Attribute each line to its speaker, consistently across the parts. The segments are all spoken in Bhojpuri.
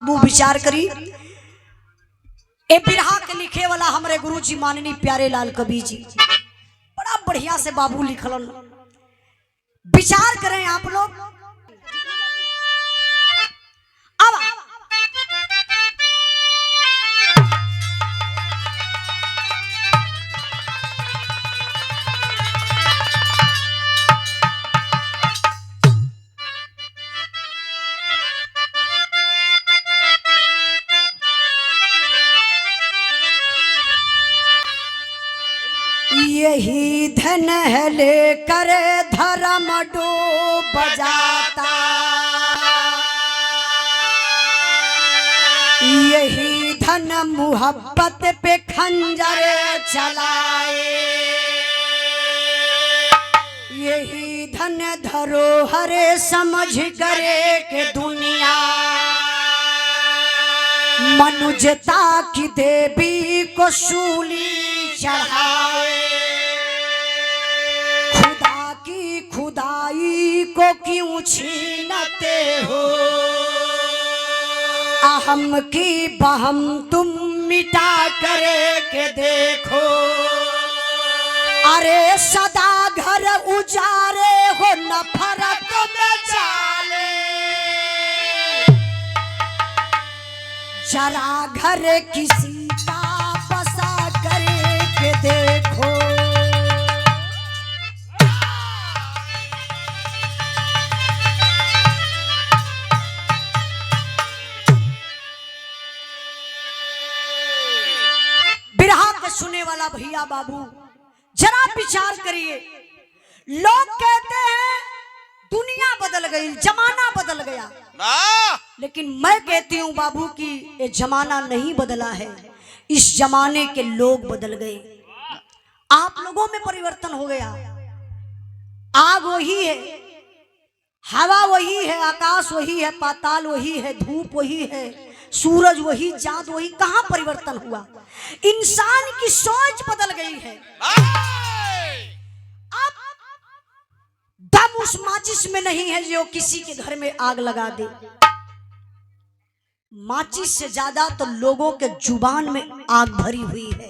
Speaker 1: वो विचार करी ए बिरहा के लिखे वाला हमारे गुरु जी माननीय प्यारे लाल कवि जी बड़ा बढ़िया से बाबू लिखलन। विचार करें आप लोग। अब यही धन है लेकर धर्म डूब जाता, यही धन मुहब्बत पे खंजर चलाए, यही धन धरोहर समझ करे कि दुनिया मनुष्यता की देवी को शूली चढ़ाए। खुदा की खुदाई को क्यों छीनते हो, अहम की बहम तुम मिटा करे के देखो। अरे सदा घर उजारे हो नफरत में जाले, जरा घर किसी का बसा करे के देखो। बिरहा के सुने वाला भैया बाबू जरा विचार करिए। लोग कहते हैं दुनिया बदल गई, जमाना बदल गया, लेकिन मैं कहती हूँ बाबू कि ये जमाना नहीं बदला है, इस जमाने के लोग बदल गए। आप लोगों में परिवर्तन हो गया। आग वही है, हवा वही है, आकाश वही है, पाताल वही है, धूप वही है, सूरज वही, चांद वही। कहाँ परिवर्तन हुआ? इंसान की सोच बदल गई है। अब दम उस माचिस में नहीं है जो किसी के घर में आग लगा दे। माचिस से ज्यादा तो लोगों के जुबान में आग भरी हुई है,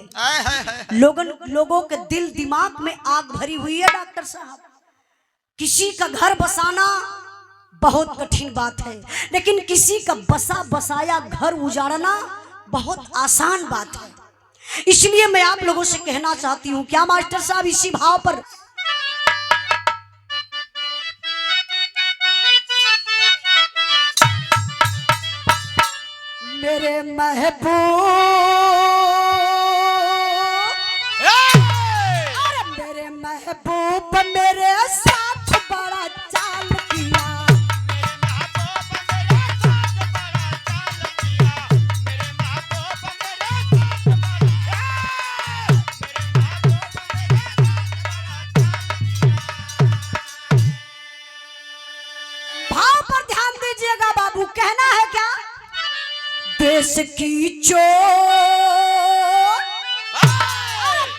Speaker 1: लोगों के दिल दिमाग में आग भरी हुई है। डॉक्टर साहब, किसी का घर बसाना बहुत कठिन बात है, लेकिन किसी का बसा बसाया घर उजाड़ना बहुत आसान बात है। इसलिए मैं आप लोगों से कहना चाहती हूँ, क्या मास्टर साहब इसी भाव पर मेरे महबूब, अरे मेरे महबूब मेरे साथ बड़ा चाल किया, भाव पर ध्यान दीजिएगा बाबू। कहना है क्या? देश की चोट,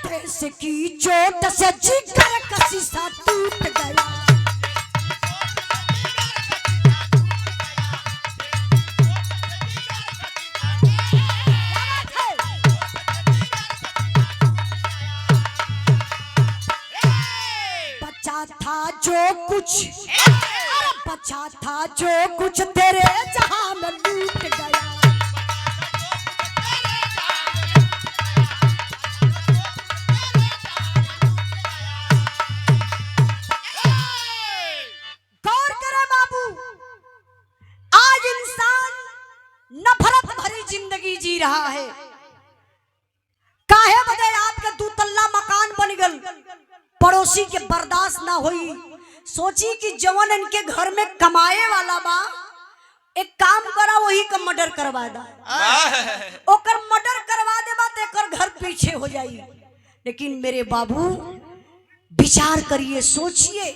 Speaker 1: देश की चोट से जिगर का शीशा टूट गया, बचा था जो कुछ, बचा था जो कुछ तेरे जहां में लूट गया। नफरत भरी जिंदगी जी रहा है। काहे बदे आपके 2 तल्ला मकान बन गल, पड़ोसी के बर्दाश्त ना हुई। सोची कि जवन इनके घर में कमाए वाला बा, एक काम करा वही का मर्डर करवा दा, ओकर मर्डर करवा दे बात एकर घर पीछे हो जाई। लेकिन मेरे बाबू विचार करिए, सोचिए,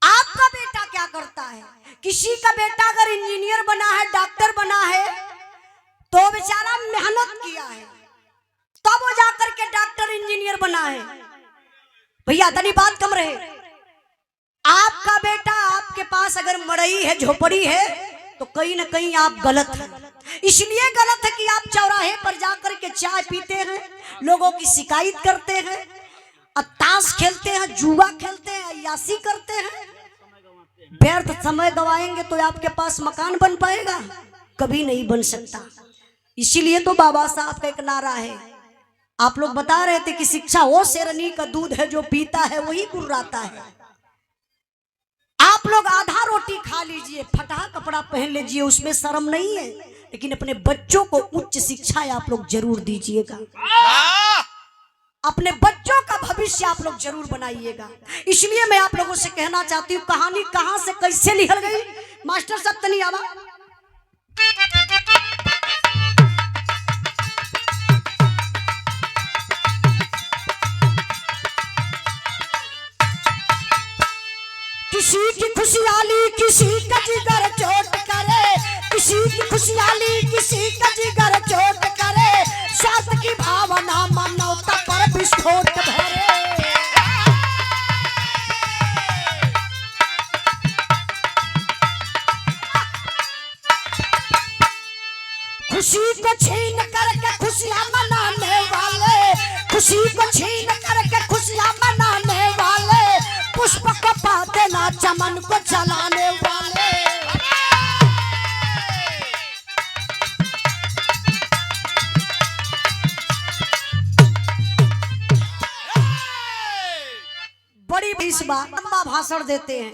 Speaker 1: आपका बेटा क्या करता है? किसी का बेटा अगर इंजीनियर बना है, डॉक्टर बना है, तो बेचारा मेहनत किया है, तब वो जाकर के डॉक्टर इंजीनियर बना है। भैया तनी बात कम रहे। आपका बेटा आपके पास अगर मड़ई है, झोपड़ी है, तो कहीं ना कहीं आप गलत हैं। इसलिए गलत है कि आप चौराहे पर जाकर के चाय पीते हैं, लोगों की शिकायत करते हैं, ताश खेलते हैं, जुआ खेलते हैं, अय्यासी करते हैं। व्यर्थ समय गवाएंगे तो आपके पास मकान बन पाएगा? कभी नहीं बन सकता। इसीलिए तो बाबा साहब का एक नारा है, आप लोग बता रहे थे कि शिक्षा वो शेरनी का दूध है, जो पीता है वही गुर्राता है। आप लोग आधा रोटी खा लीजिए, फटा कपड़ा पहन लीजिए, उसमें शर्म नहीं है, लेकिन अपने बच्चों को उच्च शिक्षा आप लोग जरूर दीजिएगा। अपने बच्चों का भविष्य आप लोग जरूर बनाइएगा। इसलिए मैं आप लोगों से कहना चाहती हूँ, कहानी कहां से कैसे निकल गई। मास्टर साहब तनी आवा। किसी की खुशहाली किसी का जिगर चोट करे, किसी की खुशहाली किसी का जिगर चोट करे, स्वार्थ की भावना मानवता पर विस्फोट भरे। खुशी को छीन करके खुशियां मनाने वाले, खुशी को छीन करके खुशियां मनाने वाले, पुष्प को पाते ना चमन को जलाने वाले। बड़ी इस बात लंबा भाषण देते हैं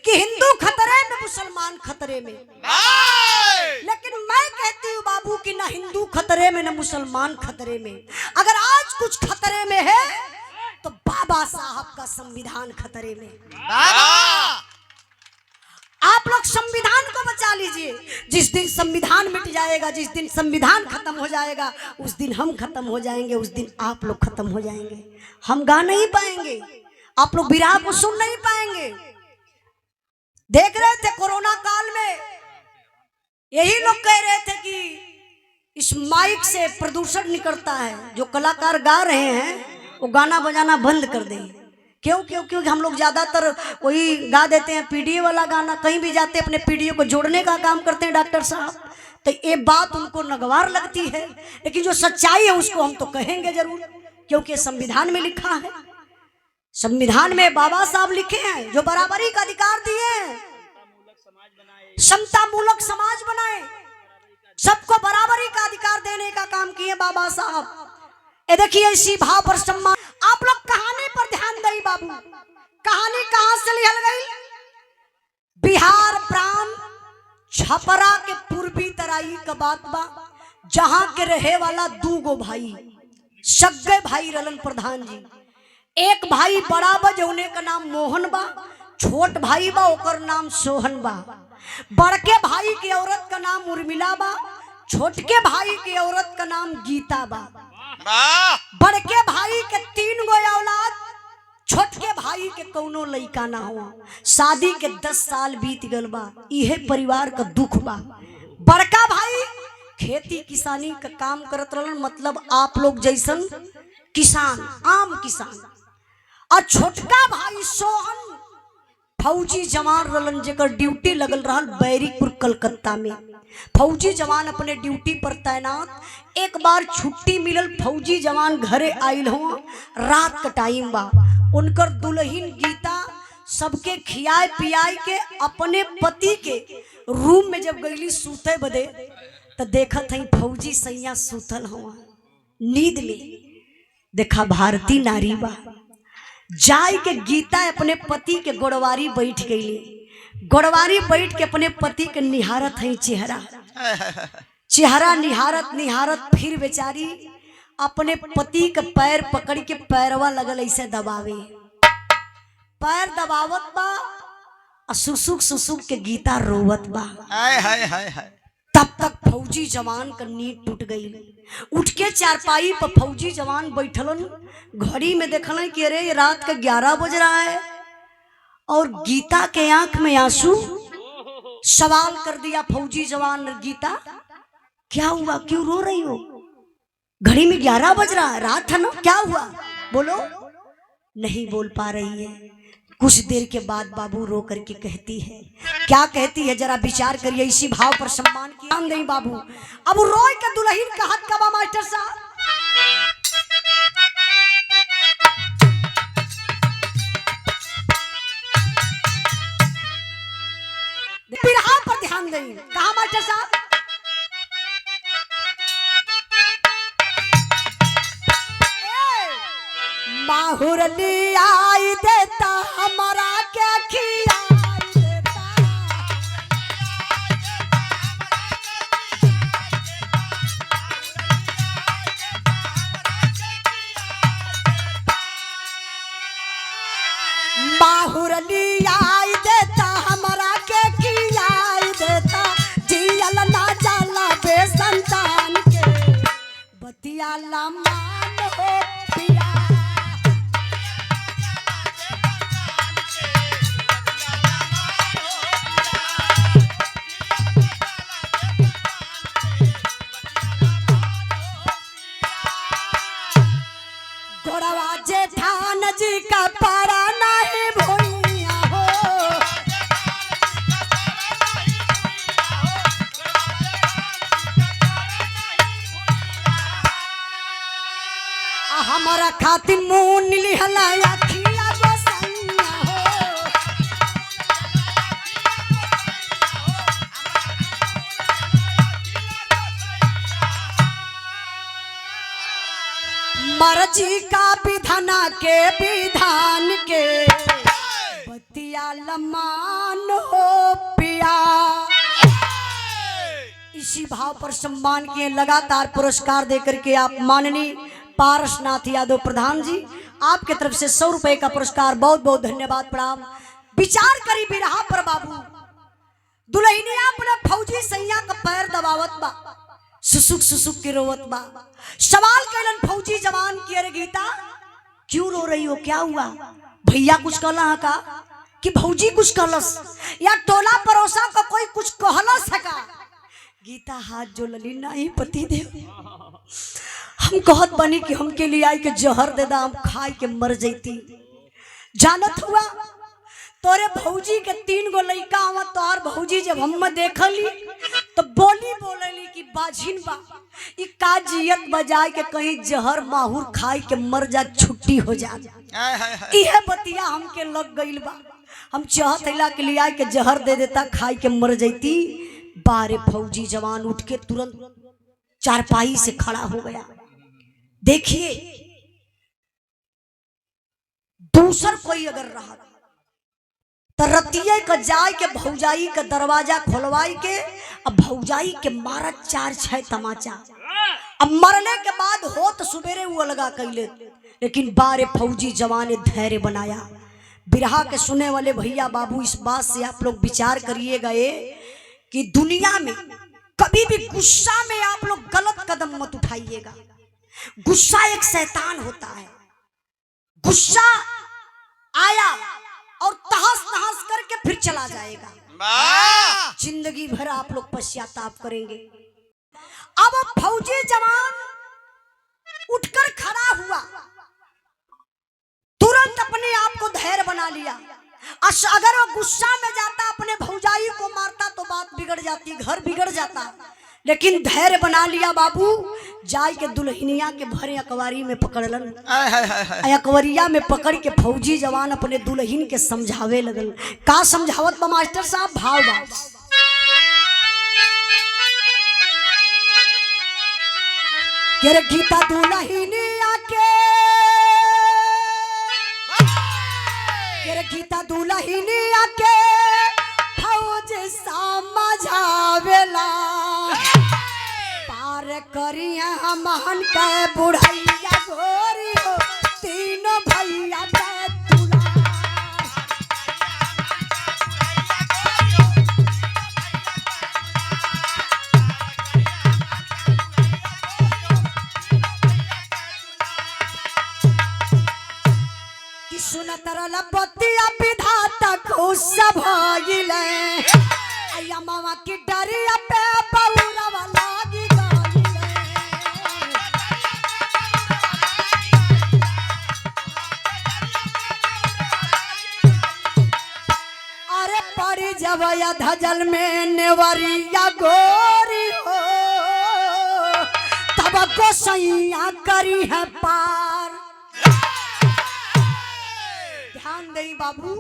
Speaker 1: कि हिंदू खतरे में, मुसलमान खतरे में। लेकिन मैं कहती हूँ बाबू कि ना हिंदू खतरे में ना मुसलमान खतरे में। अगर आज कुछ खतरे में है तो बाबा साहब का संविधान खतरे में। आप लोग संविधान को बचा लीजिए। जिस दिन संविधान मिट जाएगा, जिस दिन संविधान खत्म हो जाएगा, उस दिन हम खत्म हो जाएंगे, उस दिन आप लोग खत्म हो जाएंगे। हम गा नहीं पाएंगे, आप लोग विराह को सुन नहीं पाएंगे। देख रहे थे कोरोना काल में, यही लोग कह रहे थे कि इस माइक से प्रदूषण निकलता है, जो कलाकार गा रहे हैं वो गाना बजाना बंद कर दें। क्यों क्यों क्योंकि हम लोग ज्यादातर वही गा देते हैं, पीडीए वाला गाना। कहीं भी जाते अपने पीडीए को जोड़ने का काम करते हैं डॉक्टर साहब, तो ये बात उनको नगवार लगती है। लेकिन जो सच्चाई है उसको हम तो कहेंगे जरूर, क्योंकि संविधान में लिखा है। संविधान में बाबा साहब लिखे हैं जो बराबरी का अधिकार दिए हैं, समता मूलक समाज बनाए, सबको बराबरी का अधिकार देने का काम किए बाबा साहब। ये देखिए इसी भाव पर सम्मान। आप लोग कहानी पर ध्यान दें बाबू, कहानी कहां से लिखल गई। बिहार प्रांत छपरा के पूर्वी तराई का बात बा, जहां के रहे वाला दूगो भाई, सगे भाई रलन प्रधान जी। एक भाई बड़ा बा जौने का नाम मोहन बा, छोट भाई बा ओकर नाम सोहन बा। बड़के भाई की औरत का नाम उर्मिला बा, छोटके भाई की औरत का नाम गीता बा। बड़के भाई के 3 गो औलाद, छोटके भाई के कौनो लइका ना हुआ। शादी के 10 साल बीत गल बा, इहे परिवार का दुख बा। बड़का भाई खेती किसानी का काम करत रहलन, मतलब आप लोग जैसन किसान, आम किसान। और छोटका भाई सोहन फौजी जवान रहलन, जेकर ड्यूटी लगल रहल बैरीपुर कलकत्ता में। फौजी जवान अपने ड्यूटी पर तैनात। एक बार छुट्टी मिलल, फौजी जवान घरे आइल हो, रात का टाइम बा। उनकर दुल्हन गीता सबके खियाए पियाए के अपने पति के रूम में जब गईली सूते बदे, तो देखत हई फौजी सैया सूतल हुआ नींद में। देखा भारतीय नारी बा, जाय के गीता अपने पति के गोड़वारी बैठ गई। गोड़वारी बैठ के अपने पति के निहारत है चेहरा, चेहरा निहारत निहारत फिर बेचारी अपने पति के पैर पकड़ के पैरवा लगल ऐसे दबावे। पैर दबावत बा, सुसुक सुसुक के गीता रोवत बा। तब तक फौजी जवान का नींद टूट गई। उठ के चारपाई पर फौजी जवान बैठलन, घड़ी में देखलन कि अरे रात का 11 बज रहा है, और गीता के आंख में आंसू। सवाल कर दिया फौजी जवान, गीता क्या हुआ, क्यों रो रही हो? घड़ी में 11 बज रहा है, रात है ना, क्या हुआ बोलो। नहीं बोल पा रही है। कुछ देर के बाद बाबू रो करके कहती है, क्या कहती है जरा विचार करिए। इसी भाव पर सम्मान की हम नहीं बाबू। अब रोई के दुल्हन का हाथ कबा मास्टर साहब, बिरहा पर ध्यान दें। कहा मास्टर साहब, माहुर लियाई देता हमारा क्या खियाई देता, माहुर लियाई देता हमारा क्या खियाई देता, जियल ना जाला बेसंतान के बतिया लमान हो पिया। जेठान जी का पारा नहीं भोइया हो, हमारा खातिर मुंह निलिहला अखिया बसैया हो, मर्जी का विधाना के विधान के बतिया लमान हो पिया। इसी भाव पर सम्मान किए लगातार पुरस्कार देकर के आप माननीय पारसनाथ यादव प्रधान जी, आपके तरफ से 100 रुपए का पुरस्कार, बहुत बहुत धन्यवाद प्रणाम। विचार करी बिरहा पर बाबू, दुल्हनिया अपने फौजी सैया का पैर दबावत बा, सुसुक सुसुक के रोवत बा। सवाल कैलन फौजी जवान की, अरे गीता क्यों रो रही हो, क्या हुआ? भैया कुछ कहला का कि भौजी कुछ कहलस या टोला पड़ोसा का कोई कुछ कहला सका? गीता हाथ जो लली नहीं पति देव, हम कहत बनी कि हमके लिए आई के जहर दे दा, हम खाई के मर जैती। जानत हुआ तोरे भौजी के 3 गो लइका हुआ, तोहर भौजी जब हम देखली तो बोली कि बाझिन बा, ई का जियत बजाए के कहीं जहर माहुर खाई के मर जा, छुट्टी हो जा। इहे बतिया हमके लग गइल बा, हम चाहत हिला के लिए के जहर दे देता, खाई के मर जैती। बारे फौजी जवान उठ के तुरंत चारपाई से खड़ा हो गया। देखिए दूसर कोई अगर रहा तो रतिये का जाय के भौजाई का दरवाजा खोलवाई के, अब भौजाई के मारा 4-6 तमाचा। अब मरने के बाद हो तो सुबेरे वो लगा कैले, लेकिन बारे फौजी जवान ने धैर्य बनाया। बिरहा के सुने वाले भैया बाबू, इस बात से आप लोग विचार करिएगा कि दुनिया में कभी भी गुस्सा में आप लोग गलत कदम मत उठाइएगा। गुस्सा एक शैतान होता है, गुस्सा आया और तहस नहस करके फिर चला जाएगा, जिंदगी भर आप लोग पश्चाताप करेंगे। अब फौजी जवान उठकर खड़ा हुआ, तुरंत अपने आप को धैर्य बना लिया। अगर वो गुस्सा में जाता, अपने भौजाई को मारता तो बात बिगड़ जाती, घर बिगड़ जाता, लेकिन धैर्य बना लिया बाबू। जाय के दुल्हनिया के भरे अकवारी में पकड़लन, अकवरिया में पकड़ के फौजी जवान अपने दुल्हन के समझावे लगल। का समझावत बा मास्टर साहब? भाव बा, के गीता दुल्हनिया के, गीता दुल्हनिया के फौज समझावेला, पार करिया हमहन के बुढ़ैया गोरी हो, तीनों भैया के दुला। कि सुनत रहल बतिया विधाता खुश भइले, अया मामा की डरिया पे बौरवा लागी गइले। धजल में नेवरिया गोरी हो तब गोसैया करी है पार। ध्यान दई बाबू,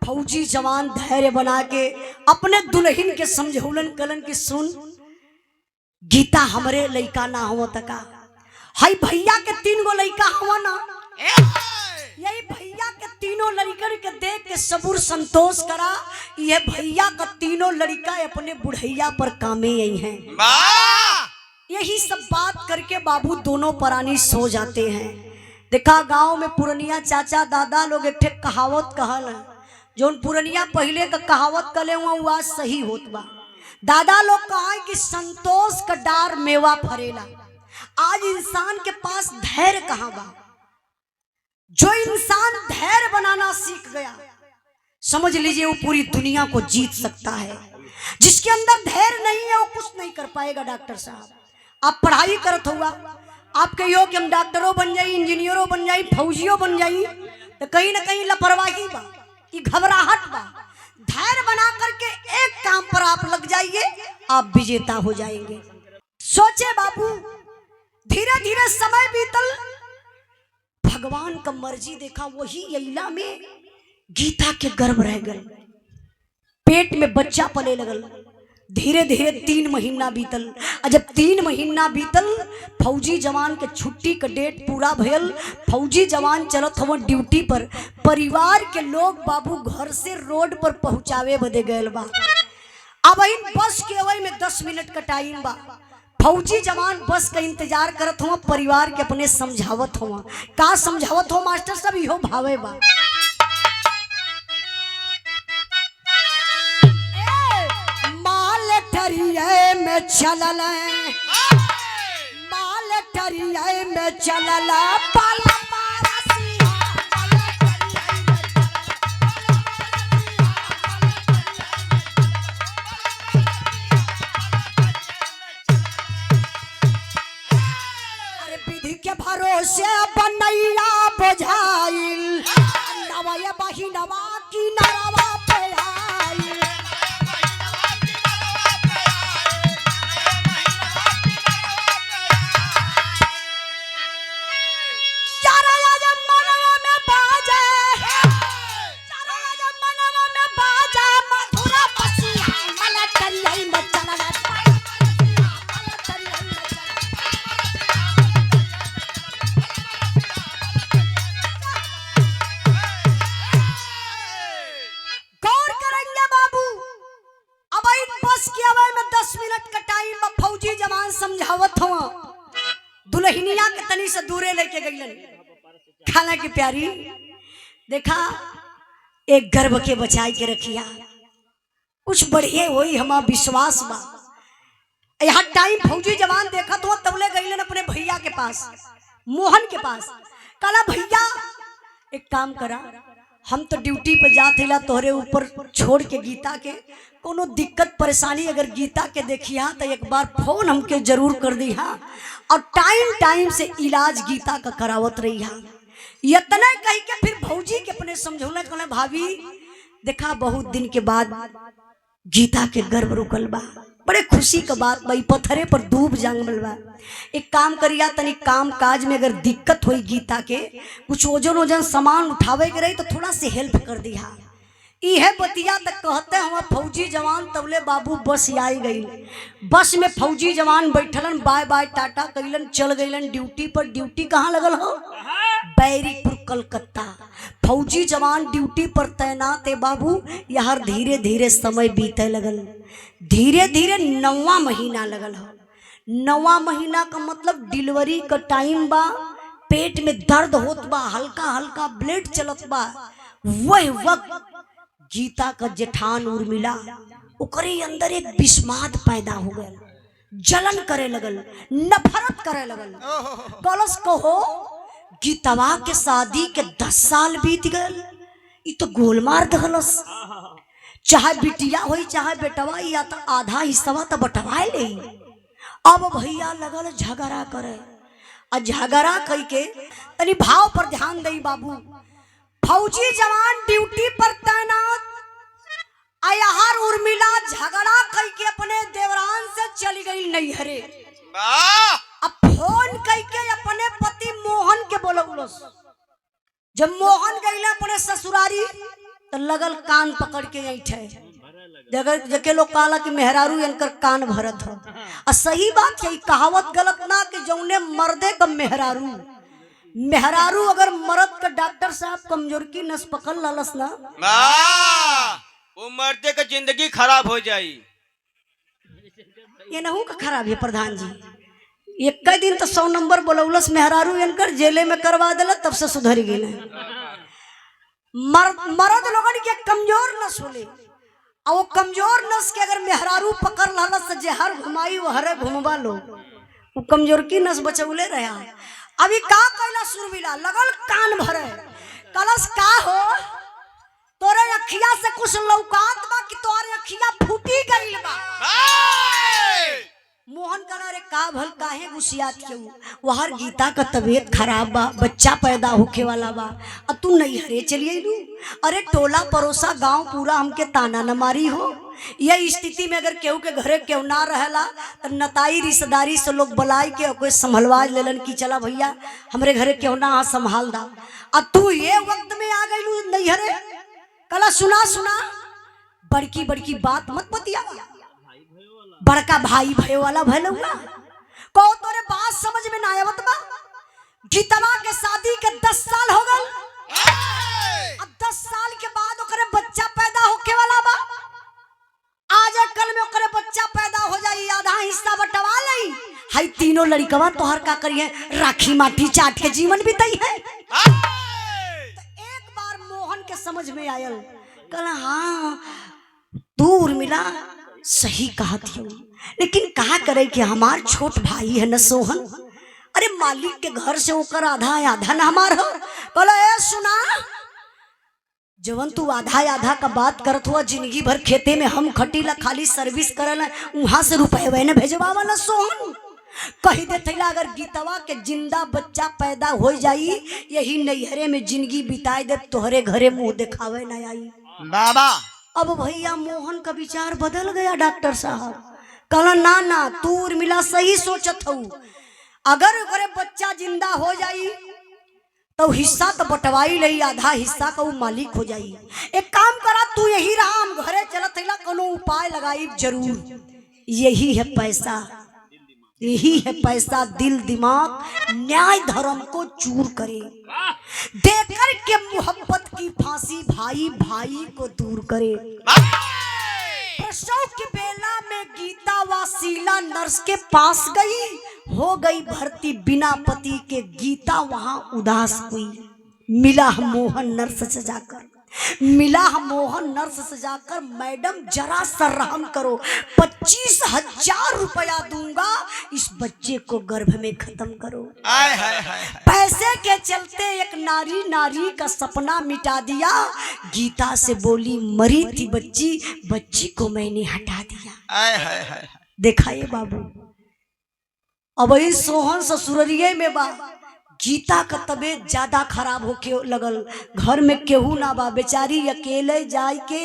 Speaker 1: फौजी जवान धैर्य बना के अपने दुल्हन के समझौलन कलन की सुन, गीता हमरे लइका ना हो तका, हाई भैया के 3 गो लइका हुआ ना, यही भैया के तीनों लड़कन के देख के सबूर संतोष करा। ये भैया का तीनों लड़का अपने बुढ़ैया पर कामे आई हैं। यही सब बात करके बाबू दोनों परानी सो जाते हैं। देखा गांव में पुरनिया चाचा दादा लोग एक कहावत कहल है, जो पुरनिया पहले का कहावत कले हुआ आज सही होत बा। दादा लोग कहा कि संतोष का डार मेवा फरेला। आज इंसान के पास धैर्य कहाँ बा? जो इंसान धैर्य बनाना सीख गया, समझ लीजिए वो पूरी दुनिया को जीत सकता है। जिसके अंदर धैर्य नहीं है वो कुछ नहीं कर पाएगा। डॉक्टर साहब, आप पढ़ाई करत हुआ, आप कहियो कि हम डॉक्टरों बन जाई, इंजीनियरों बन जाई, फौजियों बन जाई, तो कहीं ना कहीं लापरवाही बा, कि घबराहट बा। धैर्य बना करके एक काम पर आप लग जाइए, आप विजेता हो जाएंगे। सोचे बाबू, धीरे धीरे समय बीतल, भगवान का मर्जी देखा, वही यैला में गीता के गर्भ रह गए, पेट में बच्चा पले लगल। धीरे धीरे 3 महीना बीतल, और जब 3 महीना बीतल, फौजी जवान के छुट्टी का डेट पूरा भयल। फौजी जवान चलत हव ड्यूटी पर, परिवार के लोग बाबू घर से रोड पर पहुंचावे बदे गए बा। अब इन बस के अवय में 10 मिनट का टाइम बा। फौजी जवान बस का इंतजार करत हुआ, परिवार के अपने समझावत हुआ। का समझावत हो मास्टर साहब? इहो भावे बा, माल टरिया में चलल, माल टरिया में चलल, पाला भरोसे बनैया बुझाइल, नवया बहिनवा की नरवा पे आइल। चारा जब मनवा में बाजे, चारा जब मनवा में बाजे, मधुरा बसिया मलटरिया में चलल। समझावत हुआ, दुल्हनिया के तनी से दूरे लेके गईलन। खाना की प्यारी देखा, एक गर्भ के बचाई के रखिया, कुछ बढ़िया होई, हमारा विश्वास बा। यहाँ टाइम फौजी जवान देखा तो तबले गईलन अपने भैया के पास, मोहन के पास। कला भैया एक काम करा, हम तो ड्यूटी पे जाते ला, तोहरे ऊपर छोड़ के गीता के कोनो दिक्कत परेशानी अगर गीता के देखिया तो एक बार फोन हमके जरूर कर दिया, और टाइम टाइम से इलाज गीता का करावत रही। इतना कह के फिर भौजी के अपने समझौले, कहले भाभी देखा बहुत दिन के बाद गीता के गर्भ रुकल बा, बड़े खुशी का बात भाई, पत्थरे पर दूब जांगल बा। एक काम करिया, तनी काम काज में अगर दिक्कत हुई गीता के, कुछ ओजन ओजन सामान उठावे के रही तो थोड़ा से हेल्प कर दिया। इहे बतिया तक कहते हम फौजी जवान तबले बाबू बस आई गई। बस में फौजी जवान बैठलन, बाय बाय टाटा कइलन, चल गइलन ड्यूटी पर। ड्यूटी कहाँ लगल हो? बैरीपुर कलकत्ता। फौजी जवान ड्यूटी पर तैनात है बाबू। यार धीरे धीरे समय बीते लगल, धीरे धीरे 9वां महीना लगल हो। 9वां महीना का मतलब डिलीवरी का टाइम बा, पेट में दर्द होत बा, हल्का हल्का ब्लड चलत बा। वह वक्त गीता का जेठान उर्मिला, ओकरे अंदर एक विस्माद पैदा हो गया, जलन करे लगल, नफरत करे लगल। कलश कहो गीतवा के शादी के 10 साल बीत गए, ये तो गोलमार दहलस। चाहे बिटिया होई चाहे बेटवा, या तो आधा हिस्सा तो बटवाए ले। अब भैया लगल झगड़ा करे, और झगड़ा कई के तनी भाव पर ध्यान दई बाबू। फौजी जवान ड्यूटी पर तैनात, आयाहर उर्मिला झगड़ा कई के अपने देवरान से चली गई नैहरे। अब फोन कई के अपने पति मोहन के बोलौलस। जब मोहन गई अपने ससुरारी तो लगल कान पकड़ के ऐठे। जगह लोग कहला कि मेहरारू इनकर कान भरत हो। और सही बात है, कहावत गलत ना कि जौने मर्दे का मेहरारू अगर मर्द का डॉक्टर साहब कमजोर की नस पकड़ लालस ना
Speaker 2: वो मर्दे का जिंदगी खराब हो जाई।
Speaker 1: ये नहू का खराब है प्रधान जी। एक दिन तो 100 नंबर बोलौलस मेहरारू इनकर जेले में करवा दिला, तब से सुधर गई। मर्द लोगन के कमजोर नस होले, और वो कमजोर नस के अगर मेहरारू पकड़ लाला से जहर घुमाई वो हरे घुमवा लो, वो कमजोर की नस बचौले रहा। अभी का कैला सुरविला लगल कान भरे। कलश का हो तोरे अखिया से कुछ लौकात बा कि तोरे अखिया फूटी गइल बा। मोहन कला रे का भल काहे गुस्सियात क्यों? वहर गीता का तबीयत खराब बा, बच्चा पैदा होके वाला बा, अब तू नहीं हरे चलिए लू। अरे टोला परोसा गांव पूरा हमके ताना न मारी हो। यह स्थिति में अगर केहू के घरे केहू ना रहला तो नताई रिश्तेदारी से लोग बुलाई के कोई संभलवा लेलन कि चला भैया हमरे घरे केहू ना संभाल दा। अब तू ये वक्त में आ गई नहीं हरे। कला सुना सुना बड़की बड़की बात मत बतिया। बड़का भाई भयो वाला भलुआ को तोरे बात समझ में ना आवत बा। गीतवा के शादी के 10 साल हो गल। अब 10 साल के बाद ओकरे बच्चा पैदा होके वाला बा। आज कल में ओकरे बच्चा पैदा हो जाई, आधा हिस्सा बंटवा लई। हाई तीनों लड़कवा तोहर का करिए राखी माटी चाट के जीवन बिताई है। तो एक बार मोहन के समझ में आयल, कहला हाँ तू उर्मिला सही कहा थी, लेकिन कहा करे कि हमार छोट भाई है न सोहन। अरे मालिक के घर से होकर आधा आधा न हमार हो। बोला ए सुना, जवन तू आधा आधा का बात करत हुआ, जिंदगी भर खेते में हम खटीला खाली सर्विस करला, वहां से रुपए वह न भेजवा न सोहन। कही दे थैला अगर गीतवा के जिंदा बच्चा पैदा हो जाई, यही नैहरे में जिंदगी बिताए दे, तोहरे घरे मुंह दिखावे न आई।
Speaker 2: बाबा
Speaker 1: अब भैया मोहन का विचार बदल गया। डॉक्टर साहब कहला ना ना तू उर्मिला सही सोचत हूँ। अगर ओकरे बच्चा जिंदा हो जाई तो हिस्सा तो बंटवाई लई, आधा हिस्सा का वो मालिक हो जाई। एक काम करा तू यही रहा, हम घरे चलत हैला, कोनो उपाय लगाई जरूर। यही है पैसा, यही है पैसा, दिल दिमाग न्याय धर्म को चूर करे, देकर के मोहब्बत की फांसी भाई भाई को दूर करे। प्रसव की बेला में गीता वासीला नर्स के पास गई, हो गई भर्ती बिना पति के। गीता वहां उदास हुई। मिला मोहन नर्स से जाकर, मिला मोहन नर्स से जाकर, मैडम जरा सा रहम करो, 25,000 रुपया दूंगा, इस बच्चे को गर्भ में खत्म करो। पैसे के चलते एक नारी का सपना मिटा दिया। गीता से बोली मरी थी बच्ची, बच्ची को मैंने हटा दिया। देखा ये बाबू, अब वही सोहन ससुररिये में बा। गीता का तबीयत ज्यादा खराब होके लगल, घर में केहू ना बा, बेचारी अकेले जाए के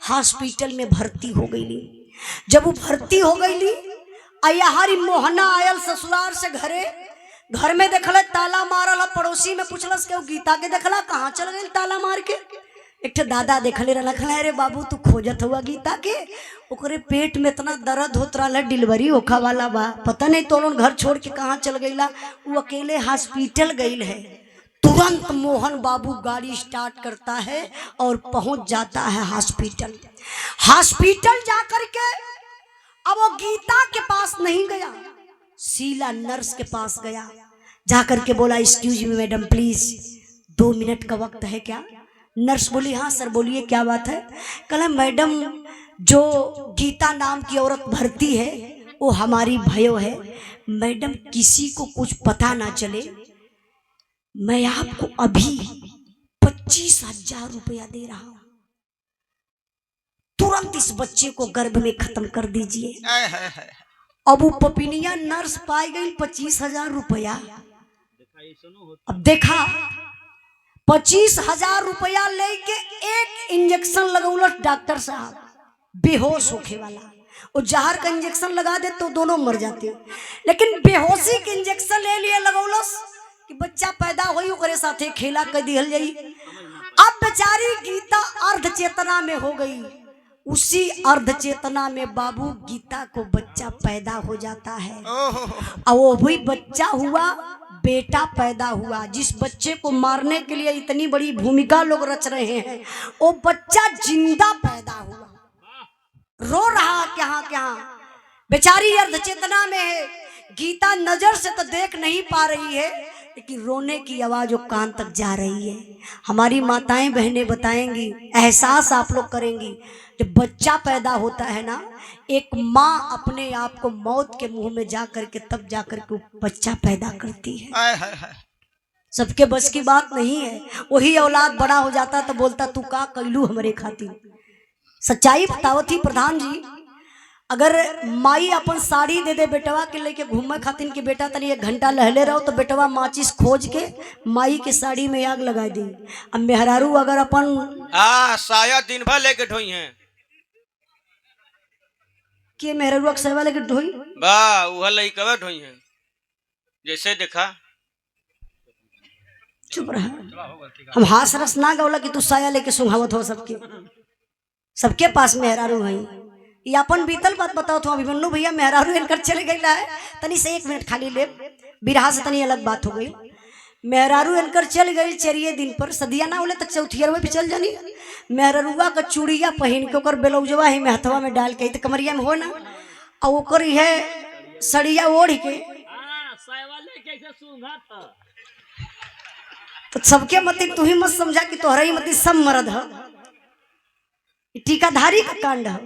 Speaker 1: हॉस्पिटल में भर्ती हो गई। जब वो भर्ती हो गई, अयाहारी मोहना आयल ससुराल से घरे, घर में देखल ताला मारल। पड़ोसी में पूछलस के गीता के देखला कहाँ चल गई ताला मार के। एक दादा देखले रहा, अरे बाबू तू खोजत हुआ गीता के, ओकरे पेट में इतना दर्द होत रहा, डिलीवरी होखा वाला बा, पता नहीं तो लोग घर छोड़ के कहाँ चल गईला। वो अकेले हॉस्पिटल गई है। तुरंत मोहन बाबू गाड़ी स्टार्ट करता है और पहुंच जाता है हॉस्पिटल। हॉस्पिटल जाकर के अब वो गीता के पास नहीं गया, शीला नर्स के पास गया। जाकर के बोला excuse me madam please 2 minute का वक्त है क्या? नर्स बोली हाँ सर बोलिए क्या बात है। कहा मैडम जो गीता नाम की औरत भर्ती है वो हमारी भयो है, मैडम किसी को कुछ पता ना चले, मैं आपको अभी 25,000 रुपया दे रहा हूं, तुरंत इस बच्चे को गर्भ में खत्म कर दीजिए। अब वो पपिनिया नर्स पाई गई 25,000 रुपया। अब देखा 25,000 रुपया लेके एक इंजेक्शन लगौलस डॉक्टर साहब। बेहोश होके वाला, वो जहर का इंजेक्शन लगा दे तो दोनों मर जाते हैं, लेकिन बेहोशी के इंजेक्शन ले लिए लगौलस कि बच्चा पैदा होई ओकरे साथे खेला कर दिहल जाई। अब बेचारी गीता अर्ध चेतना में हो गई, उसी अर्ध चेतना में बाबू गीता को बच्चा पैदा हो जाता है और वो भी बच्चा हुआ, बेटा पैदा हुआ। जिस बच्चे को मारने के लिए इतनी बड़ी भूमिका लोग रच रहे हैं, वो बच्चा जिंदा पैदा हुआ, रो रहा क्या क्या, बेचारी अर्ध चेतना में है। गीता नजर से तो देख नहीं पा रही है, लेकिन रोने की आवाज वो कान तक जा रही है। हमारी माताएं बहनें बताएंगी, एहसास आप लोग करेंगी, जब बच्चा पैदा होता है ना, एक माँ अपने आप को मौत के मुंह में जा करके तब जा करके बच्चा पैदा करती है। सबके बस की बात नहीं है। वही औलाद बड़ा हो जाता तो बोलता तू का कैलू हमारे खातिर। सच्चाई बतावत ही प्रधान जी, अगर माई अपन साड़ी दे दे बेटवा के लेके घूमे खातिर कि बेटा तनी 1 घंटा लहले रहो, तो बेटवा माचिस खोज के माई के साड़ी में आग लगा दी। अब मेहरारू अगर अपन
Speaker 2: साया दिन भर लेके ढोई हैं
Speaker 1: कि मेहरारू अक्सर वाले के ढोई
Speaker 2: बा वह लइकवा ढोई हैं, जैसे देखा।
Speaker 1: चुप रहा, हम हास रस ना गौला कि तू साया लेके सुंघावत हो। सबके पास मेहरारू है। ये अपन बीतल बात बताओ तो अभिमन्यु भैया मेहरारू इनकर चले गई है, तनी से 1 मिनट खाली ले, बिरहा से तनी अलग बात हो गई। मेहरारू इनकर चल गई 4 दिन पर, सदिया ना बोले तो चौथियरवे पे चल जानी। मेहरारूआ का चूड़िया पहन के ओकर बेलौजवा ही में हथवा में डाल के तो कमरिया में हो ना, और ओकर है सड़िया ओढ़ के तो सबके मत तू ही मत समझा कि तोहरा ही मत सब मर्द है। टीकाधारी का कांड है,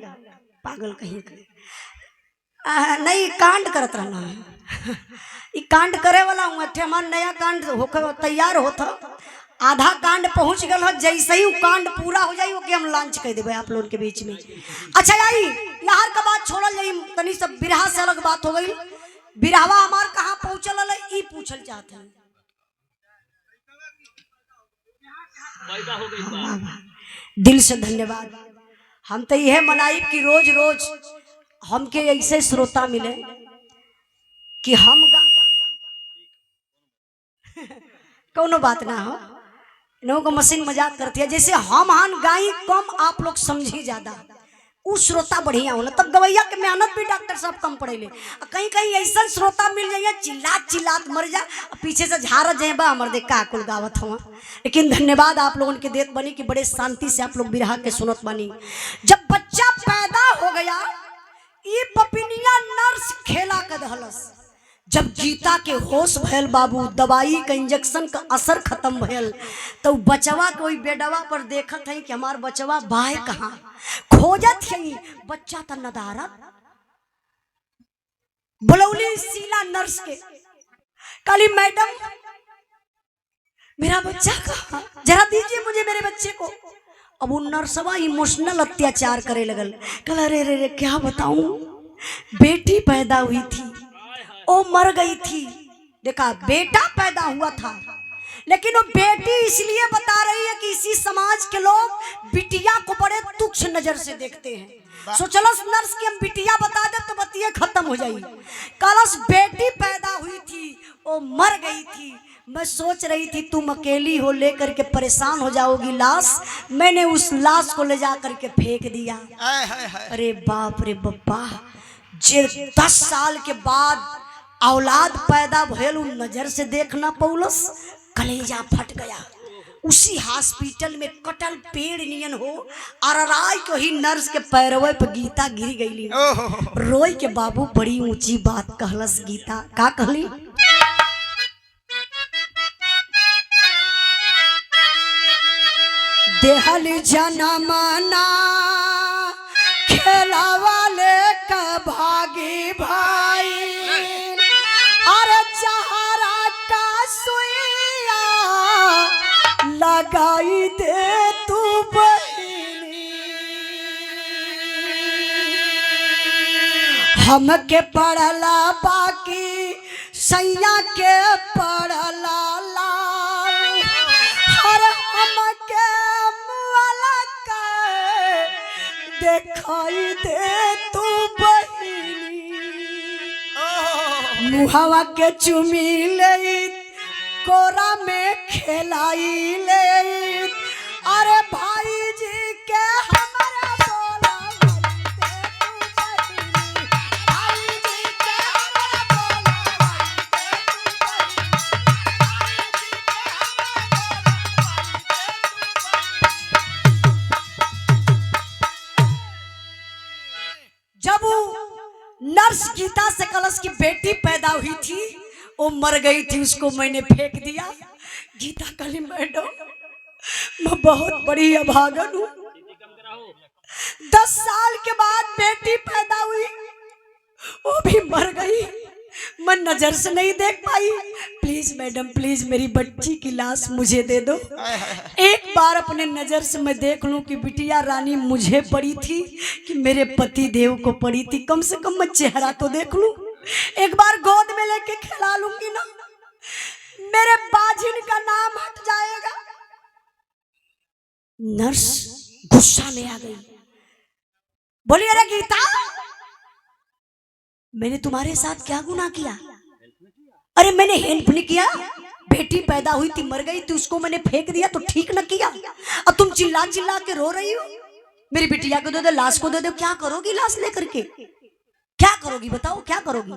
Speaker 1: पागल कहीं का नहीं कांड करत रहना है। ये कांड करे वाला हूँ, हमार नया कांड होकर तैयार होता, आधा कांड पहुंच गल हो, जैसे ही कांड पूरा हो जाये ओके हम लॉन्च कर देवे आप लोगों के बीच में। अच्छा आई यहाँ का बात छोड़ल जाई, तनी सब बिरहा से अलग बात हो गई। बिरहवा हमार कहाँ पहुंचल है ई पूछल चाहते हैं। दिल से धन्यवाद। हम तो यह मनाई कि रोज रोज हमके ऐसे श्रोता मिले कि हम कोनो बात ना हो, इन्हों को मशीन मजाक करती है। जैसे हम हान गाई कम, आप लोग समझी ज्यादा, उस श्रोता बढ़िया होला, तब गवैया के मेहनत भी डॉक्टर साहब कम पड़ेले। कहीं कहीं ऐसा श्रोता मिल जाइए चिल्लात चिल्लात मर जा, पीछे से झाड़ जाए बा मर दे का कुल गावत हुआ। लेकिन धन्यवाद आप लोगों के देत बनी कि बड़े शांति से आप लोग बिरहा के सुनत बनी। जब बच्चा पैदा हो गया, ये पपिनिया नर्स खेला कर दहलस। जब गीता के होश भयल बाबू, दवाई का इंजेक्शन का असर खत्म भयल, तो बचवा कोई बेडवा पर देखत है कि हमार बचवा बाय कहाँ, खोजत है बच्चा तो नदारत। बुलौली शीला नर्स के, काली मैडम मेरा बच्चा कहाँ, जरा दीजिए मुझे मेरे बच्चे को। अब वो नर्सवा इमोशनल अत्याचार करे लगल, कल अरे रे रे क्या बताऊं, बेटी पैदा हुई थी, ओ मर गई थी। देखा बेटा पैदा हुआ था, लेकिन वो बेटी इसलिए बता रही है कि इसी समाज के लोग बिटिया को बड़े तुच्छ नजर से देखते हैं। सोचलस नर्स की हम बिटिया बता दे तो बतिया खत्म हो जाएगी। कलस बेटी पैदा हुई थी, वो मर गई थी। मैं सोच रही थी तुम अकेली हो, लेकर के परेशान हो जाओगी लाश, मैंने उस लाश को ले जा करके फेंक दिया। अरे बाप रे बप्पा, जे 10 साल के बाद औलाद पैदा भयल नजर से देखना पौलस, कलेजा फट गया। उसी हॉस्पिटल में कटल पेड़ नियन हो, अरराय को ही नर्स के पैरवे पे गीता गिर गई। रोई के बाबू बड़ी ऊंची बात कहलस गीता, का कहली, देहल जनमना खेला वाले का भागी भाई, अरे जहरा का सुइया लगाई दे तू बहिनी, हमके पड़ला बाकी सैया के पड़ला लाल, हर हमके मुआला का दे देखाई दे तू बहिनी, मुहावा के चुमी ले कोरा में खेलाई ले, अरे भाई जी के हमारा बोला भाई जी के हमारा बोला जब वो नर्स गीता से कलश की बेटी पैदा हुई थी, वो मर गई थी, उसको मैंने फेंक दिया। गीता कली मैडम मैं बहुत बड़ी अभागन हूँ। 10 साल के बाद बेटी पैदा हुई, वो भी मर गई, मैं नजर से नहीं देख पाई। प्लीज मैडम प्लीज मेरी बच्ची की लाश मुझे दे दो, एक बार अपने नजर से मैं देख लूं कि बिटिया रानी मुझे पड़ी थी कि मेरे पति देव को पड़ी थी। कम से कम मैं चेहरा तो देख लूं, एक बार गोद में लेके खिला लूंगी ना, मेरे बाजिन का नाम हट जाएगा। नर्स गुस्सा में आ गई, बोली अरे गीता मैंने तुम्हारे साथ क्या गुनाह किया? अरे मैंने हेल्प नहीं किया, बेटी पैदा हुई थी मर गई थी, उसको मैंने फेंक दिया तो ठीक न किया। अब तुम चिल्ला चिल्ला के रो रही हो, मेरी बिटिया को दे दो, लाश को दे दो। क्या करोगी लाश लेकर के, क्या करोगी बताओ क्या करोगी?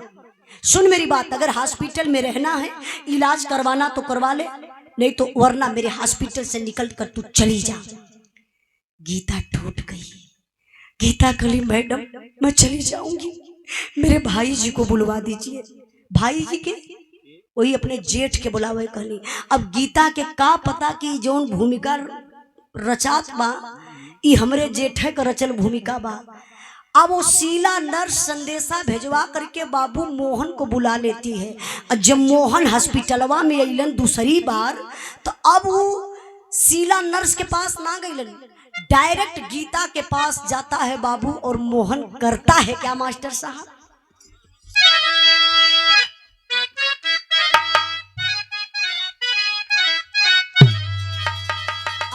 Speaker 1: सुन मेरी बात, अगर हॉस्पिटल में रहना है इलाज करवाना तो करवा ले, नहीं तो वरना मेरे हॉस्पिटल से निकल कर तू चली जा। गीता टूट गई। गीता कली मैडम मैं चली जाऊंगी, मेरे भाई जी को बुलवा दीजिए। भाई जी के वही अपने जेठ के बुलावे कहली। अब गीता के का पता कि जौन भूमिका रचात बा ई हमरे जेठे का रचल भूमिका बा। अब वो शीला नर्स संदेशा भेजवा करके बाबू मोहन को बुला लेती है, और जब मोहन हॉस्पिटलवा में अलन दूसरी बार, तो अब वो शीला नर्स के पास ना गईलन, डायरेक्ट गीता के पास जाता है बाबू, और मोहन करता है क्या मास्टर साहब?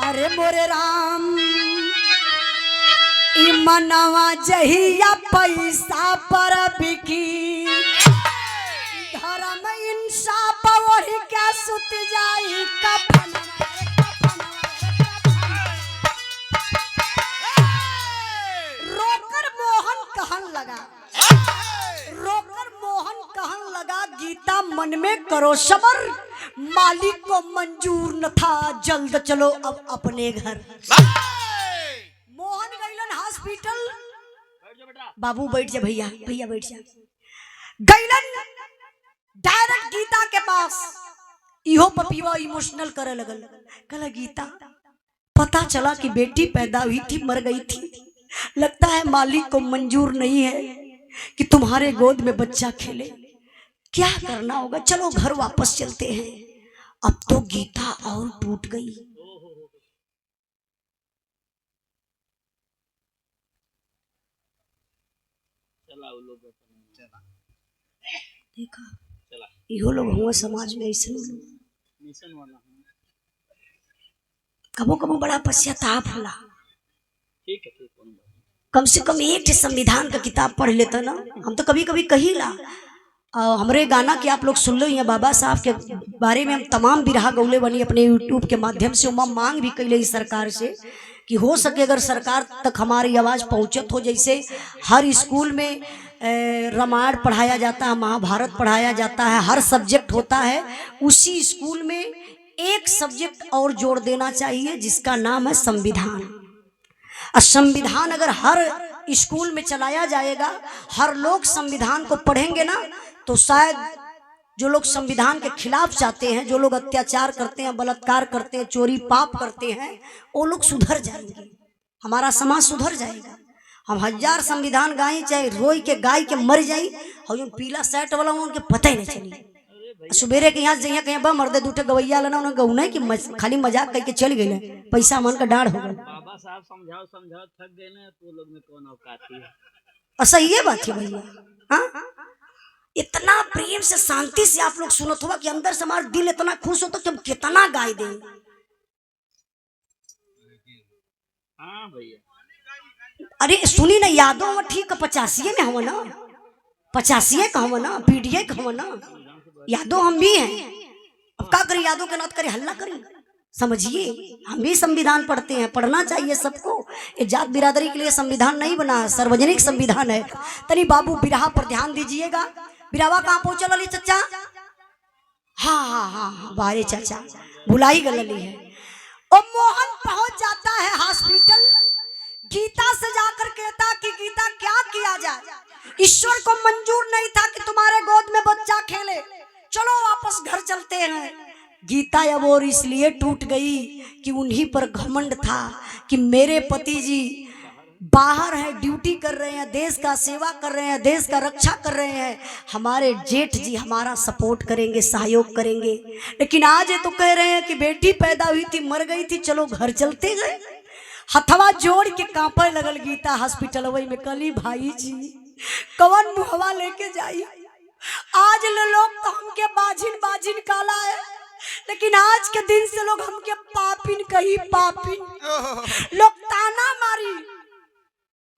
Speaker 1: अरे मोरे राम ई मनवा जहिया पैसा पर बिकी, धर्म इंसाफ वही क्या सुत जाई कफन। गीता मन में करो सबर, मालिक को मंजूर न था, जल्द चलो अब अपने घर। मोहन गईलन हॉस्पिटल, बाबू बैठ जा, भैया भैया बैठ जा। गईलन डायरेक्ट गीता के पास, इहो पपीवा इमोशनल करे लगल। कहला गीता पता चला कि बेटी पैदा हुई थी मर गई थी, लगता है मालिक को मंजूर नहीं है कि तुम्हारे गोद में बच्चा खेले, क्या करना होगा? चलो घर वापस चलते हैं। अब तो गीता और टूट गई। देखा इहो लोग हुआ समाज में ऐसे कबो कबो बड़ा पश्चाताप होला। कम से कम एक संविधान का किताब पढ़ लेता ना। हम तो कभी कभी कहीला, हमरे गाना के आप लोग सुन लो, यहाँ बाबा साहब के बारे में हम तमाम बिरहा गौले बनी अपने यूट्यूब के माध्यम से। उमा मांग भी कैले इस सरकार से कि हो सके अगर सरकार तक हमारी आवाज़ पहुँचत हो, जैसे हर स्कूल में रामायण पढ़ाया जाता है, महाभारत पढ़ाया जाता है, हर सब्जेक्ट होता है, उसी स्कूल में एक सब्जेक्ट और जोड़ देना चाहिए जिसका नाम है संविधान। और संविधान अगर हर स्कूल में चलाया जाएगा, हर लोग संविधान को पढ़ेंगे ना, तो शायद जो लोग संविधान के खिलाफ चाहते हैं, जो लोग अत्याचार करते हैं, बलात्कार करते हैं, चोरी पाप करते हैं, वो लोग सुधर जाएंगे, हमारा समाज सुधर जाएगा। हम 1000 संविधान गाई चाहे रोई के गाय के मर जाई, और जो पीला शर्ट वाला उनके पता ही नहीं चली। सुबेरे के यहाँ जहाँ कहीं बा मर्दे दूठे गवैया लेना उन्हें गौना कि खाली मजाक करके चल गए, पैसा मन का डाढ़ हो गया।
Speaker 3: बाबा साहब समझाओ समझाओ थक गए ना, तो लोग में कौन औकात है?
Speaker 1: ऐसा ये बात है भैया। हाँ इतना प्रेम से शांति से आप लोग सुनत होगा कि अंदर से हमारा दिल इतना खुश होता कि हम कितना गाय दें।
Speaker 3: हाँ भैया
Speaker 1: अरे सुनी ना, यादव ठीक 85 में हवा ना, 85 का हवा ना, पीडीए का हवा ना, यादव हम भी हैं। अब क्या करें, यादव के नात करें, हल्ला करें, समझिए हम भी संविधान पढ़ते हैं, पढ़ना चाहिए सबको। ये जात बिरादरी के लिए संविधान नहीं बना है, सार्वजनिक संविधान है। तनी बाबू बिरहा पर ध्यान दीजिएगा। बिरहवा कहाँ पहुंचल अली चचा? हाँ हाँ हाँ हाँ, बारे चाचा भुलाई गलली है। और मोहन पहुंच जाता है हॉस्पिटल, गीता से जाकर कहता कि गीता क्या किया जाए, ईश्वर को मंजूर नहीं था कि तुम्हारे गोद में बच्चा खेले, चलो वापस घर चलते हैं। गीता अब और इसलिए टूट गई कि उन्हीं पर घमंड था कि मेरे पति जी बाहर है, ड्यूटी कर रहे हैं, देश का सेवा कर रहे हैं, देश का रक्षा कर रहे हैं, हमारे जेठ जी हमारा सपोर्ट करेंगे, सहयोग करेंगे। लेकिन आज ये तो कह रहे हैं कि बेटी पैदा हुई थी, मर गई थी, चलो घर चलते गए। हथवा जोड़ के कांपे लगल गीता हॉस्पिटल वही में, कली भाई जी कवन मुहवा लेके जाई, आज लोग तो हमके बाजिन बाजिन काला है, लेकिन आज के दिन से लोग हमके पापिन कही, पापिन लोग ताना मारी।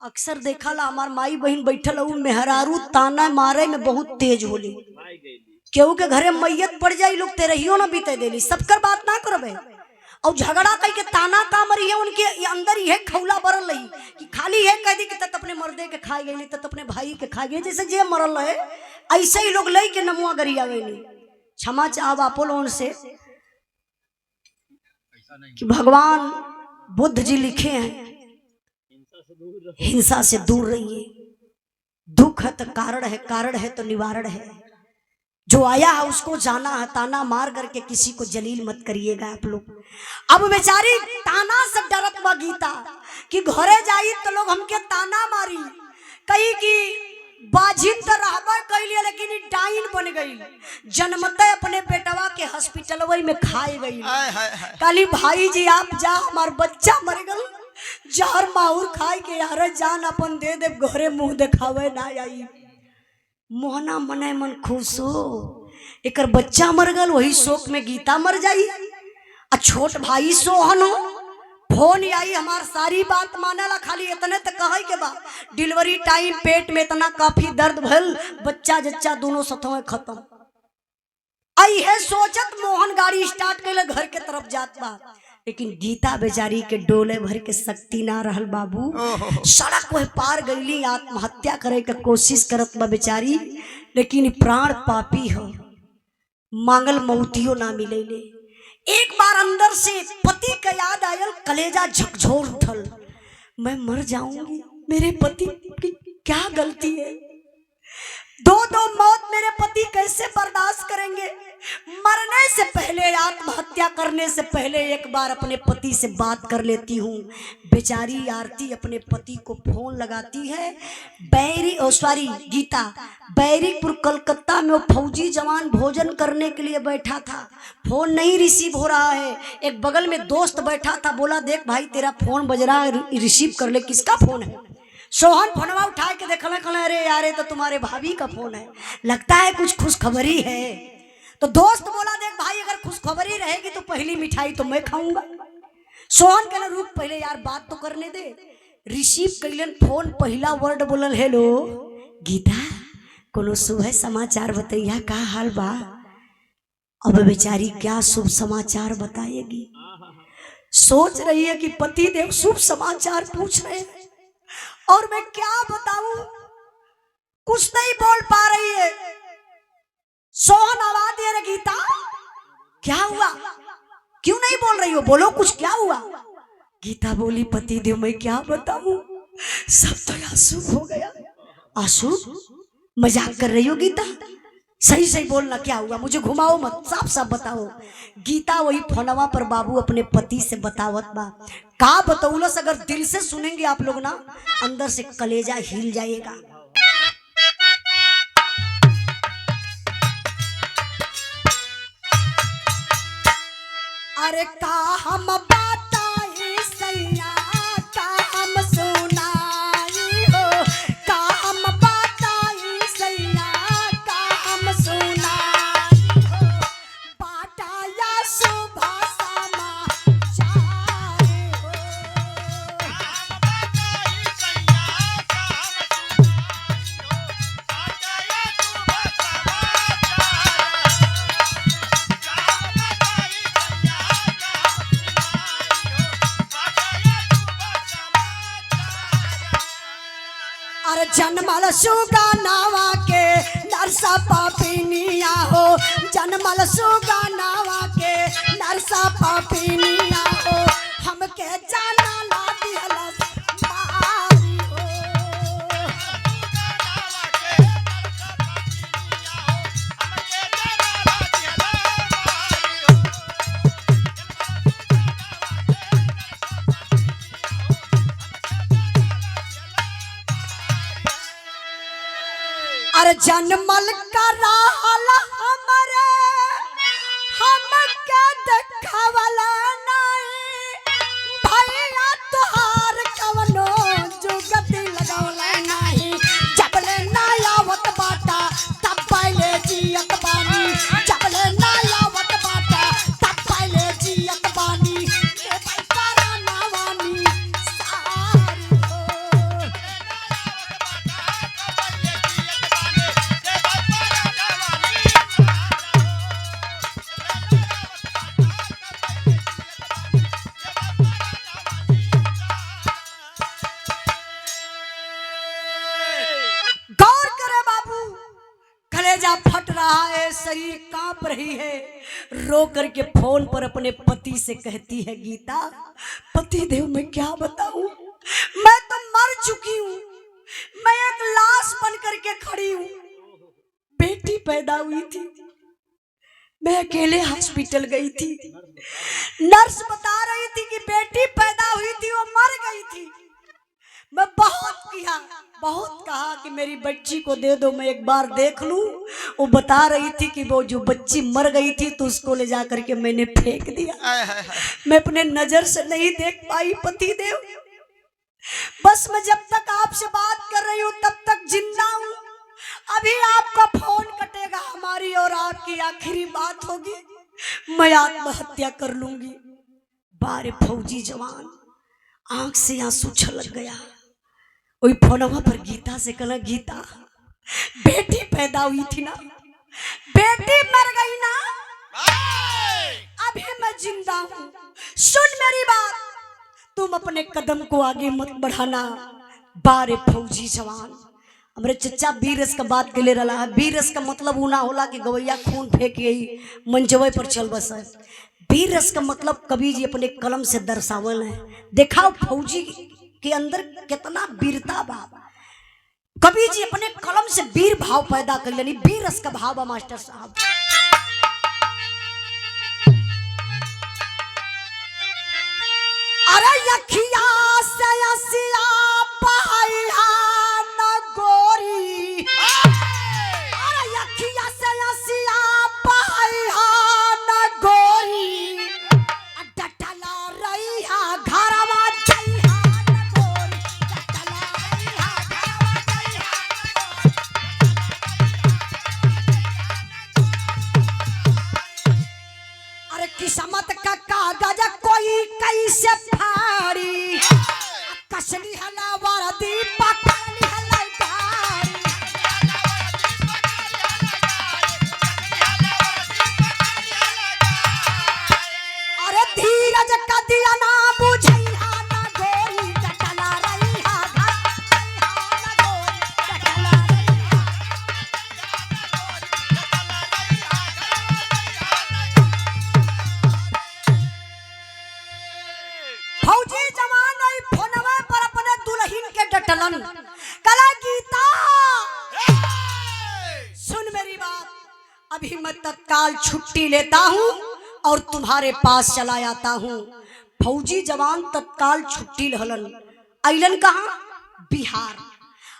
Speaker 1: अक्सर देखा ला हमार माई बहन बैठल हूँ, मेहरारू ताना मारे में बहुत तेज होली, केहू के घरे मैयत पड़ जाई लोग तेरहियो ना बीते देली, सबकर बात ना करबे। और झगड़ा कह के ताना का मरी है, उनके अंदर ही है खौला बरल रही कि खाली है कह दी कि तत अपने मर्दे के खा गई, तत अपने भाई के खा गई, जैसे जे मरल रहे ऐसे ही लोग लई के नमुआ गरिया गई। क्षमा चाहब आप लोगों से कि भगवान बुद्ध जी लिखे हैं हिंसा से दूर रहिए, दुख है तो कारण है, कारण है तो निवारण है, जो आया है उसको जाना है, ताना मार करके किसी को जलील मत करिएगा आप लोग। अब बेचारी ताना से डरत बा गीता कि घरे जाई तो लोग हमके ताना मारी, कही कि बाजिन तो रहबा कैलिए लेकिन डाइन बन गई, जन्मते अपने बेटवा के हॉस्पिटल में खाए गई। काली भाई जी आप जा, हमार बच्चा मर गल, जहर माहौर खाए के यार जान अपन दे दे, घरे मुंह दिखावे ना आई। मोहना मने मन खुश हो, एक बच्चा मर गल, वही शोक में गीता मर जाई। आ छोट भाई सोहन हो, फोन आई हमार सारी बात मानला, खाली इतने तक कहे के बा डिलीवरी टाइम पेट में इतना काफी दर्द भल, बच्चा जच्चा दोनों सतों खत्म। आई है सोचत मोहन गाड़ी स्टार्ट कर घर के तरफ जात बा, लेकिन गीता बेचारी के डोले भर के शक्ति ना रहल बाबू, सड़क वह पार गईली, आत्महत्या करे के कोशिश करत बा बेचारी, लेकिन प्राण पापी हो, मांगल मौतियो ना मिलेले। एक बार अंदर से पति का याद आयल, कलेजा झकझोर उठल, मैं मर जाऊंगी, मेरे पति की क्या गलती है, दो मौत मेरे पति कैसे बर्दाश्त करेंगे। मरने से पहले, आत्महत्या करने से पहले एक बार अपने पति से बात कर लेती हूँ। बेचारी आरती अपने पति को फोन लगाती है। गीता बैरीपुर कलकत्ता में वो फौजी जवान भोजन करने के लिए बैठा था, फोन नहीं रिसीव हो रहा है। एक बगल में दोस्त बैठा था, बोला देख भाई तेरा फोन बज रहा है, रिसीव कर ले। किसका फोन है? सोहन फोनवा उठा के देखला, कहला अरे यार तो तुम्हारे भाभी का फोन है, लगता है कुछ खुशखबरी है। तो दोस्त बोला देख भाई अगर खुशखबरी रहेगी तो पहली मिठाई तो मैं खाऊंगा। सोहन कहला रुक पहले यार बात तो करने दे। रिसीव कैलन फोन, पहला वर्ड बोलल हेलो गीता, कोनो शुभ समाचार बताइया, का हाल बा। अब बेचारी क्या शुभ समाचार बताएगी, सोच रही है कि पति देव शुभ समाचार पूछ रहे हैं और मैं क्या बताऊं, कुछ नहीं बोल पा रही है। सोहन आवाज दे रहे गीता क्या हुआ, क्यों नहीं बोल रही हो, बोलो कुछ क्या हुआ। गीता बोली पति देव मैं क्या बताऊं, सब तो आंसू हो गया। आंसू? मजाक कर रही हो गीता, सही सही बोलना क्या हुआ, मुझे घुमाओ मत, साफ साफ बताओ। गीता वही फोनवा पर बाबू अपने पति से बतावत बा, का बतौलस अगर दिल से सुनेंगे आप लोग ना, अंदर से कलेजा हिल जाएगा। अरे का हम बताई सैया, का हम सुनाई हो, का हम बताई सैया, का हम सुनाई हो, बाटाया सुबह समाचार हो, का हम बताई सैया, जनमल सुगा नावा के नरसा पापिनिया हो, जनमल सुगा नावा के नरसा पापिनिया हो, हमके जाना ला दिहलस मारी हो। अरे जनमल का रहल हमरे हमके देखावला नहीं, भैया तोहार कवनो जुगती लगौला नहीं, जबले ना आवत बाटा तब पहले जियत बानी, जबले ना आवत बाटा तब पहले जियत बानी, ए भाई पारा नावानी सारी हो। गौर करे बाबू, कलेजा फट रहा है, शरीर कांप रही है, रो करके फोन पर अपने पति से कहती है गीता, पति देव मैं क्या बताऊं, मैं तो मर चुकी हूं, मैं एक लाश बन करके खड़ी हूं, बेटी पैदा हुई थी, मैं अकेले हॉस्पिटल गई थी, नर्स बता रही थी कि बेटी पैदा हुई थी, वो मर गई थी, मैं बहुत किया, बहुत कहा कि मेरी बच्ची को दे दो, मैं एक बार देख लूं, वो बता रही थी कि वो जो बच्ची मर गई थी तो उसको ले जा करके मैंने फेंक दिया, मैं अपने नजर से नहीं देख पाई पति देव, बस मैं जब तक आपसे बात कर रही हूं तब तक जिंदा हूं, अभी आपका फोन कटेगा, हमारी और आपकी आखिरी बात होगी, मैं आत्महत्या कर लूंगी। बारे फौजी जवान आंख से आंसू छलक गया, वही फोनवा पर गीता से कहना, गीता बेटी पैदा हुई थी ना, बेटी मर गई ना, अभी मैं जिंदा हूं, सुन मेरी बात, तुम अपने कदम को आगे मत बढ़ाना। बारे फौजी जवान हमारे चचा बीरस का बात के ले रहा है, बीरस का मतलब ऊना होला कि गवैया खून फेंक यही मंचवे पर चल बस है, बीरस का मतलब कवि जी अपने कलम से दर्शावल है, देखा फौजी के अंदर कितना वीरता बा, कवि जी अपने कलम से वीर भाव पैदा कर लेनी, बीरस का भाव बा मास्टर साहब। अरे यखिया से असिया बहैया न गोरी, अरे यखिया से असिया बहैया न गोरी, डटला रहिया घरवा जइहा न गोरी, डटला रहिया घरवा जइहा न गोरी। अरे किस्मत का कागज कोई कैसे फाड़ी, कसली हला वरदी पकड़ली हला गाड़ी, अरे धीरज का दिया ना बुझैहा ना गोरी, डटला रहिहा घरवा जइहा न गोरी, डटला रहिहा। फौजी जवान आई फोनवा पर अपने दुल्हन के डटलन, कला गीता सुन मेरी बात, अभी मैं तत्काल छुट्टी लेता हूँ और तुम्हारे पास चला आता हूँ। फौजी जवान तत्काल छुट्टी लहलन, अइलन कहाँ, बिहार।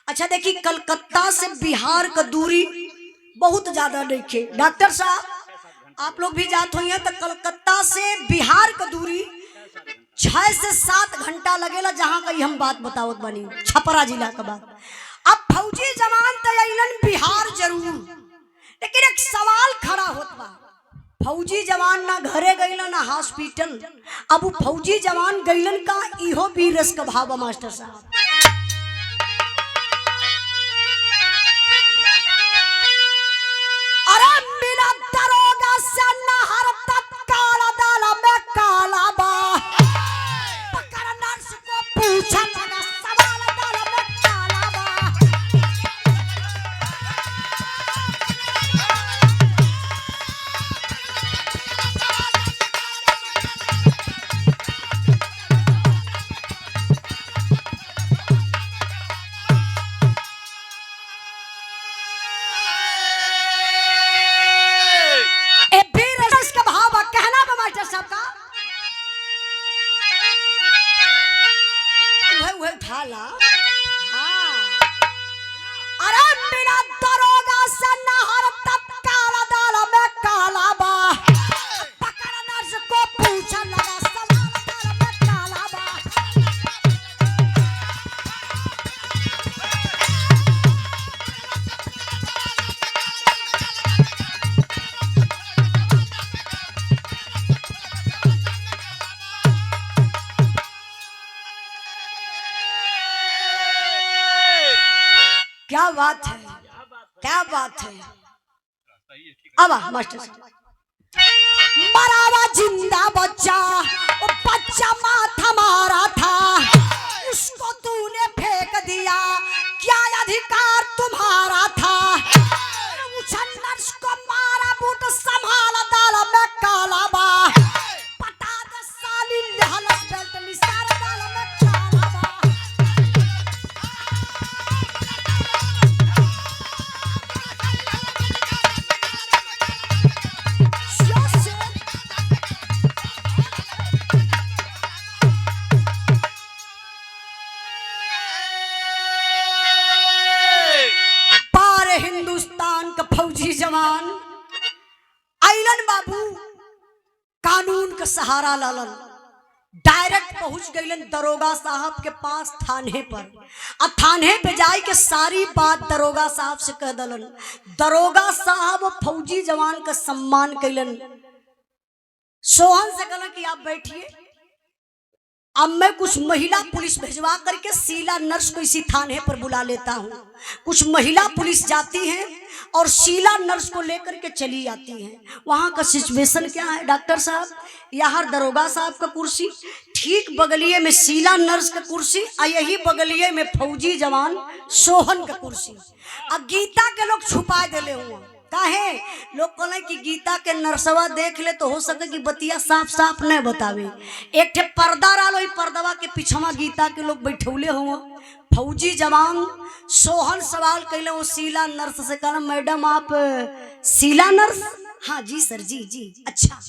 Speaker 1: अच्छा देखिए कलकत्ता से बिहार का दूरी बहुत ज्यादा नहीं, डॉक्टर साहब आप लोग भी जात हुई हैं तो कलकत्ता से बिहार का दूरी 6 से 7 घंटा लगेला, जहां कहीं हम बात बतावत बनी, छपरा जिला का बात। अब फौजी जवान तो अइलन बिहार जरूर, लेकिन एक सवाल खड़ा होत बा, फौजी जवान ना घरे गइलन ना हॉस्पिटल, अब वो फौजी जवान गइलन का, इहो भी रस का भाव मास्टर साहब। अरे मिला दरोगा से नहर तत्काल दाला में काला बा, पकड़ नर्स को पूछा लगा सवाल दाला में काला बा, क्या बात है, क्या बात है। अब मास्टर साहब, मरा हुआ जिंदा बच्चा, वो बच्चा माथा मारा था, उसको तूने फेंक दिया, क्या अधिकार तुम्हारा था। नर्स को मारा बूट संभाल दाल में काला बा, पटा दे साली लहलस बेल्ट निसार दाल में काला बा। हिंदुस्तान का फौजी जवान आइलन बाबू, कानून का सहारा लालन, डायरेक्ट पहुंच गईलन दरोगा साहब के पास थाने पर। अब थाने पे जाए के सारी बात दरोगा साहब से कह दलन। दरोगा साहब फौजी जवान का सम्मान कैलन। सोहन से कहलन कि आप बैठिए, अब मैं कुछ महिला पुलिस भिजवा करके शीला नर्स को इसी थाने पर बुला लेता हूँ। कुछ महिला पुलिस जाती हैं और शीला नर्स को लेकर के चली आती हैं। वहाँ का सिचुएशन क्या है डॉक्टर साहब, यहाँ दरोगा साहब का कुर्सी, ठीक बगलिए में शीला नर्स का कुर्सी, और यही बगलिए में फौजी जवान सोहन का कुर्सी। अब गीता के लोग छुपा दिले हुआ, काहे लोग कहले कि गीता के नरसवा देख ले तो हो सके कि बतिया साफ साफ न बतावे। एक ठे पर्दा डालो, पर्दवा के पीछवा गीता के लोग बैठौले हुआ। फौजी जवान सोहन सवाल कैले वो शीला नर्स से, कहना मैडम आप शीला नर्स? हाँ जी सर, जी जी। अच्छा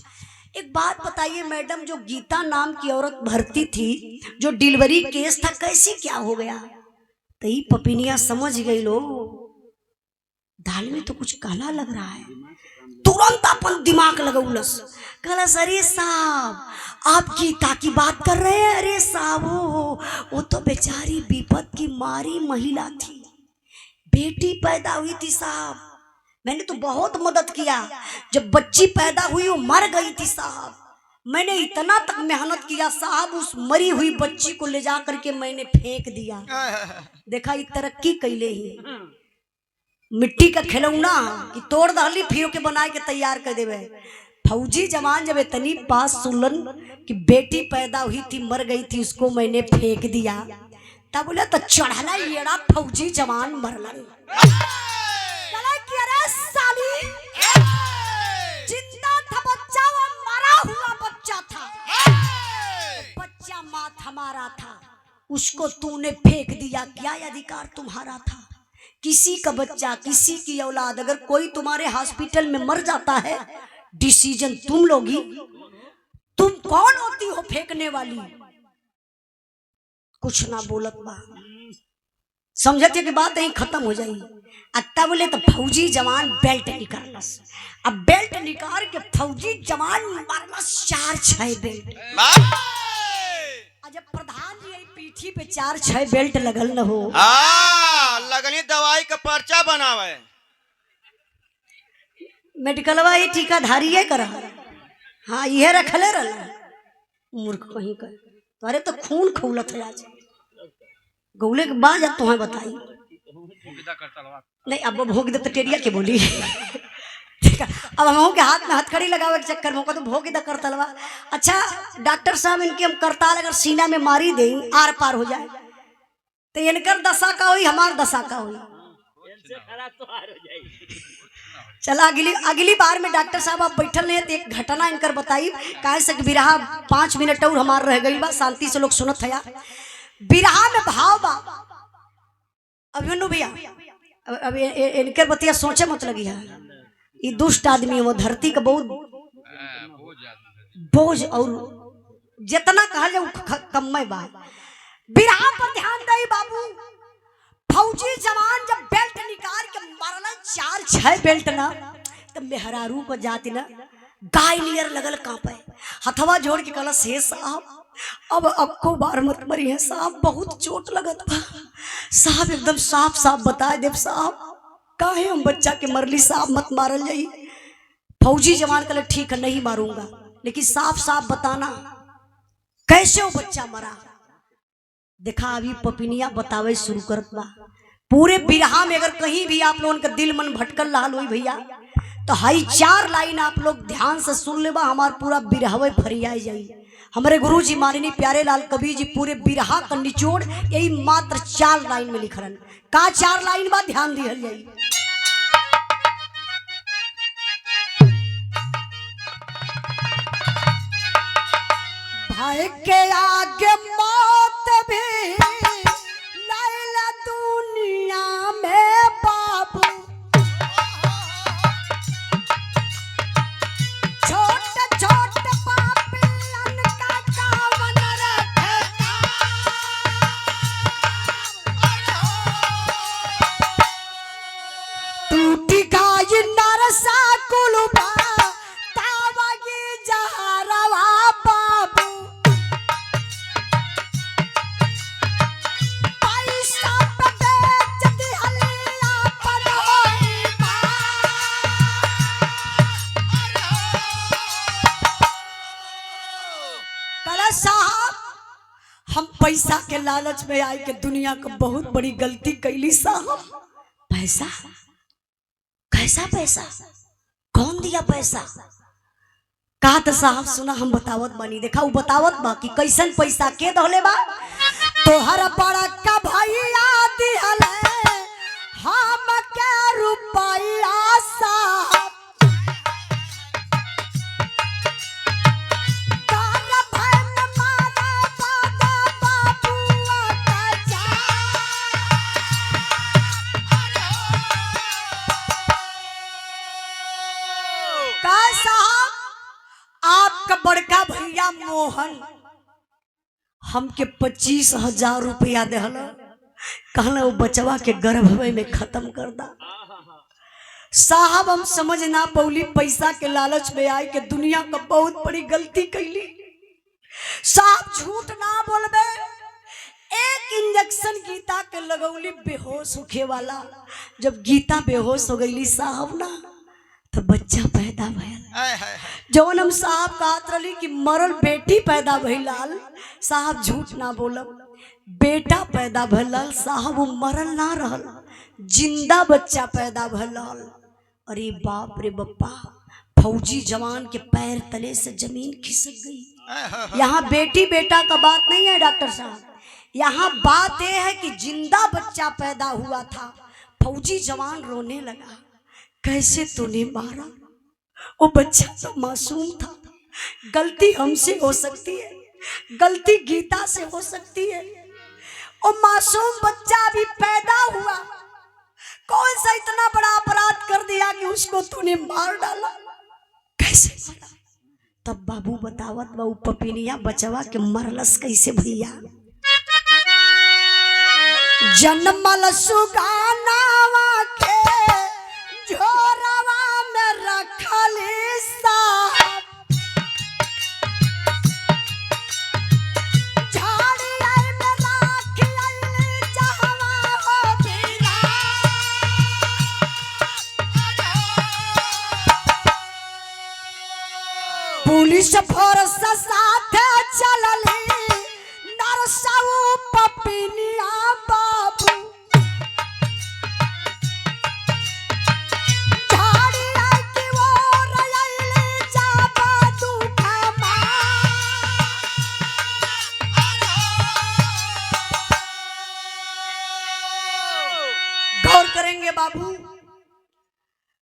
Speaker 1: एक बात बताइए मैडम, जो गीता नाम की औरत भर्ती थी, जो डिलीवरी केस था, कैसी क्या हो गया? तो ये पपिनिया समझ गई लो, दाल में तो कुछ काला लग रहा है। तुरंत अपन दिमाग लगौलस, कहला अरे साहब आप गीता की बात कर रहे हैं? अरे साहब वो तो बेचारी विपत की मारी महिला थी, बेटी पैदा हुई थी साहब, मैंने तो बहुत मदद किया। जब बच्ची पैदा हुई वो मर गई थी साहब, मैंने इतना तक मेहनत किया साहब, उस मरी हुई बच्ची को ले जा करके मैंने फेंक दिया। देखा ये तरक्की कैले ही, मिट्टी का खिलौना कि तोड़ डाली फिर के बनाए के तैयार कर देवे। फौजी जवान जब इतनी बात सुनलन कि बेटी पैदा हुई थी मर गई थी, उसको मैंने फेंक दिया, तब बोले तो चढ़ला येड़ा फौजी जवान मरलन। अरे साली जिंदा था बच्चा, वो मरा हुआ बच्चा था, बच्चा मात हमारा था, उसको तूने फेंक दिया, क्या अधिकार तुम्हारा था? किसी का बच्चा, किसी की औलाद, अगर कोई तुम्हारे हॉस्पिटल में मर जाता है, डिसीजन तुम लोगी। तुम कौन होती हो फेंकने वाली? कुछ ना बोलत बा, समझते कि बात यही खत्म हो जाएगी। अत्ता बोले तो फौजी जवान बेल्ट निकालस, अब बेल्ट निकाल के फौजी जवान मारलस 4-6 बेल्ट। जब प्रधान जी पीठी पे 4-6 बेल्ट लगल न हो,
Speaker 2: लगनी दवाई का पर्चा बनावे,
Speaker 1: मेडिकलवा ये टीकाधारी है करा। हाँ ये रखले रहा मूर्ख कहीं का, अरे तो खून खौलत है आज गौले के बाद जब तुम्हें बताई नहीं, अब भोग दे तो टेरिया के बोली। अब हम के हाथ में हथकड़ी लगावे के चक्कर में तो भोग दे करतलवा। अच्छा डॉक्टर साहब इनके हम करताल अगर सीना में मारी दे आर पार हो जाए तो इनकर दशा का हुई, हमार दशा का हुई। चला अगली बार में डॉक्टर साहब आप बैठल हैं तो एक घटना इनकर बताई, काहे से बिरहा 5 मिनट और हमार रह गई बा, शांति से लोग सुनत है। बिरहा में भाव बा, अभिमन्यु भैया अब इनकर बतिया सोचे मत लगी है, ये दुष्ट आदमी है, वो धरती का बहुत बोझ और जितना कहा जाए कम बा। बिरहा पर ध्यान दे बाबू, फौजी जवान जब बेल्ट निकाल के मारल 4-6 बेल्ट ना, तो मेहरारू को जाती ना गाय नियर लगल कांपे, हथवा जोड़ के कहला से साहब अब को बार मत मरी है साहब, बहुत चोट लगत बा साहब, एकदम साफ साफ बता देव साहब, काहे हम बच्चा के मरली साहब, मत मारल जाई। फौजी जवान कहले ठीक है नहीं मारूंगा, लेकिन साफ साफ बताना कैसे वो बच्चा मरा। देखा अभी पपिनिया बतावे शुरू करत बा, पूरे बिरहा में अगर कहीं भी आप लोगों का दिल मन भटकल रहा हुई भैया तो हाई 4 लाइन आप लोग ध्यान से सुन लेबा, हमार पूरा बिरहवे फरियाई जाई। हमारे गुरु जी माननीय प्यारे लाल कवि जी पूरे बिरहा का निचोड़ यही मात्र 4 लाइन में लिखलन। का 4 लाइन बा, ध्यान दिहल जाई। भाई के आगे मौत भी लाइला दुनिया में बाबू, छोटे छोटे पापियन का कावन रखेगा। टूटी गाय नरसा कुलबा तावगी जहरवा बाबू, पैसा पे बेच दिहलिया पनोई बा। कला साहब हम पैसा के लालच में आए के दुनिया को बहुत बड़ी गलती कैली साहब। पैसा कैसा पैसा, कौन दिया पैसा? कहा तो साहब सुना हम बतावत बानी, देखा वो बतावत बा कि कैसन पैसा के दहले बा। तोहर बड़ा का भैया दिहल हम के रुपया साहब, गाल भन मारा दादा बाबुआ का जा। का साहब आपका बड़का भैया मोहन हमके 25,000 रुपया देहल, कहला वो बचवा के गर्भवे में खत्म कर दा। साहब हम समझ ना पौली, पैसा के लालच में आए के दुनिया का बहुत बड़ी गलती कैली। साहब झूठ ना बोलबे, एक इंजेक्शन गीता के लगौली बेहोश होखे वाला। जब गीता बेहोश हो गईली साहब ना तो बच्चा पैदा भयल। जौन हम साहब कहत रही कि मरल बेटी पैदा भइलाल, साहब झूठ ना बोलब, बेटा पैदा भइलाल साहब, वो मरल ना रहल, जिंदा बच्चा पैदा भइलाल। अरे बाप रे बप्पा, फौजी जवान के पैर तले से जमीन खिसक गई। यहाँ बेटी बेटा का बात नहीं है डॉक्टर साहब, यहाँ बात यह है कि जिंदा बच्चा पैदा हुआ था। फौजी जवान रोने लगा, कैसे तूने मारा? वो बच्चा तो मासूम था। गलती हमसे हो सकती है, गलती गीता से हो सकती है। वो मासूम बच्चा अभी पैदा हुआ, कौन सा इतना बड़ा अपराध कर दिया कि उसको तूने मार डाला? कैसे मारा? तब बाबू बतावत बाबू पपिनिया बचवा के मरलस कैसे भैया। जन्मल सुगानावा के झोरवा में रखली साहब, झाड़िया में राखियली जहवा हो बिरा। पुलिस फोर्स साथे चलली नरसाऊ पपिनिया बाबू, झाड़िया की ओर अइली जाबा दुखमा। गौर करेंगे बाबू,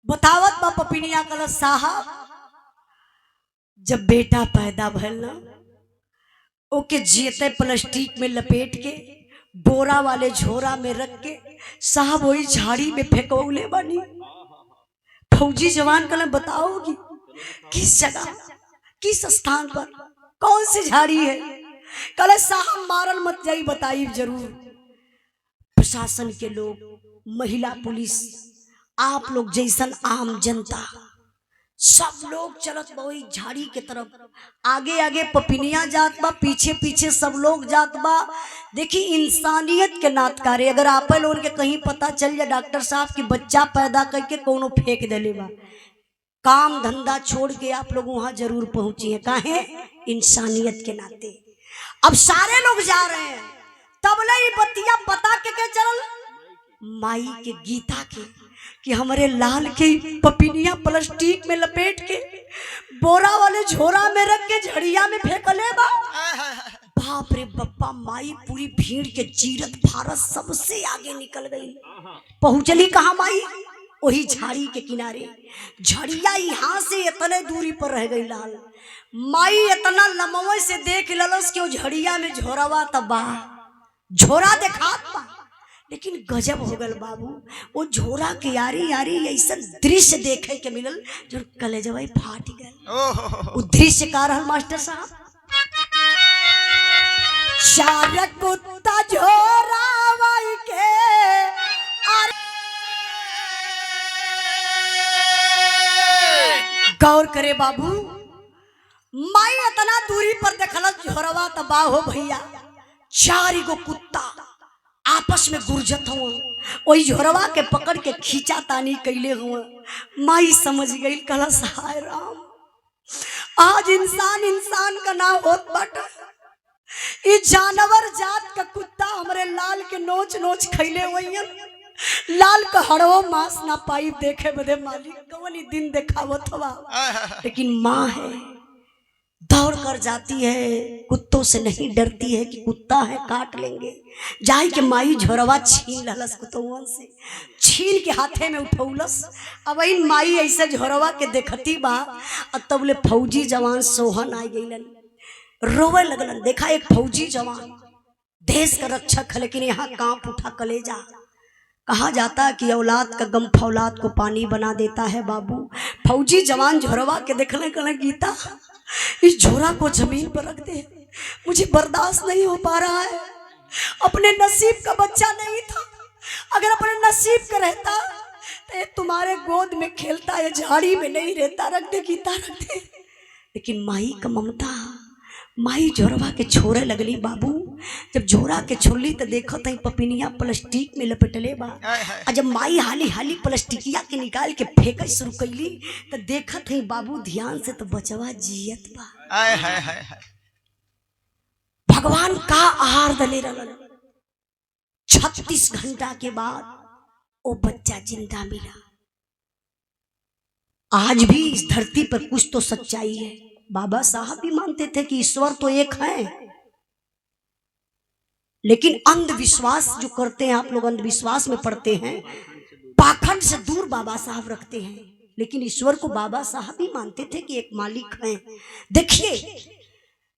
Speaker 1: बतावत बा पपिनिया कल साहब, जब बेटा पैदा भइल ना ओके जीते प्लास्टिक में लपेट के बोरा वाले झोरा में रख के साहब वही झाड़ी में फेंकौले बनी। फौजी जवान कल बताओगी किस जगह किस स्थान पर कौन सी झाड़ी है? कल साहब मारल मत जाई, बताई जरूर। प्रशासन के लोग, महिला पुलिस, आप लोग जैसन आम जनता सब लोग चलत वही झाड़ी के तरफ। आगे आगे पपिनिया जात बा, पीछे पीछे सब लोग जात बा। देखी इंसानियत के नातकारे, अगर आप लोगों के कहीं पता चल जाए डॉक्टर साहब कि बच्चा पैदा करके कोनो फेंक देले बा, काम धंधा छोड़ के आप लोग वहां जरूर पहुंची है। काहे? इंसानियत के नाते। अब सारे लोग जा रहे हैं, तब ले बतिया पता के चलल माई के गीता के कि हमारे लाल के पपिनिया प्लास्टिक में लपेट के बोरा वाले झोरा में रख के झड़िया में फेंकले बा। बाप रे बप्पा, माई पूरी भीड़ के चीरत फारत सबसे आगे निकल गई। पहुंचली कहाँ माई? वही झाड़ी के किनारे। झड़िया यहाँ से इतने दूरी पर रह गई लाल। माई इतना लमवे से देख ललस कि वो झड़िया में झोरावा तबा झोरा देखात बा, लेकिन गजब हो गल बाबू। वो झोरा के यारी यारी ऐसा दृश्य देखे के मिलल जो कलेजवा फाट गल। वो दृश्य का रहल मास्टर साहब, चार कुत्ता झोरावाई के गौर करे बाबू। माई इतना दूरी पर देखल झोरवा तबा हो भैया। चार गो कुत्ता आपस में गुरजत हुआ, वही झोरवा के पकड़ के खींचा तानी कैले हुआ। माई समझ गई, कहला हाय राम, आज इंसान इंसान का ना होत बाटा। ये जानवर जात का कुत्ता हमरे लाल के नोच नोच खैले हुई। लाल का हड़ो मांस ना पाई देखे बदे मालिक कौन ही दिन देखावत हवा। लेकिन माँ है, दौड़ कर जाती है, कुत्तों से नहीं डरती है कि कुत्ता है काट लेंगे। जाई के माई झोरवा छीन ललस, कुत्तों से छीन के हाथे में उठौलस। अब इन माई ऐसे झोरवा के देखती बा। अब तब ले फौजी जवान सोहन आ गईलन, रोवे लगलन। देखा एक फौजी जवान देश का रक्षक है, लेकिन यहाँ कांप उठा कलेजा। कहा जाता है कि औलाद का गम फौलाद को पानी बना देता है बाबू। फौजी जवान झोरवा के देखने कहने गीता इस झोरा को जमीन पर रख दे, मुझे बर्दाश्त नहीं हो पा रहा है। अपने नसीब का बच्चा नहीं था, अगर अपने नसीब का रहता तो ये तुम्हारे गोद में खेलता है, झाड़ी में नहीं रहता। रख दे गीता, रख दे। लेकिन माई का ममता, माई झोरवा के छोरे लगली बाबू। जब झोरा के छोड़ली तो देखो तई पपिनिया प्लास्टिक में लपेटले बा। और जब माई हाली हाली प्लास्टिकिया के निकाल के फेंक शुरू कैली तो देखत है बाबू ध्यान से, तो बचवा जियत बा। भगवान का आहार दले रहल। 36 घंटा के बाद वो बच्चा जिंदा मिला। आज भी इस धरती पर कुछ तो सच्चाई है। बाबा साहब भी मानते थे कि ईश्वर तो एक है, लेकिन अंधविश्वास जो करते हैं, आप लोग अंधविश्वास में पड़ते हैं, पाखंड से दूर बाबा साहब रखते हैं। लेकिन ईश्वर को बाबा साहब भी मानते थे कि एक मालिक है। देखिए,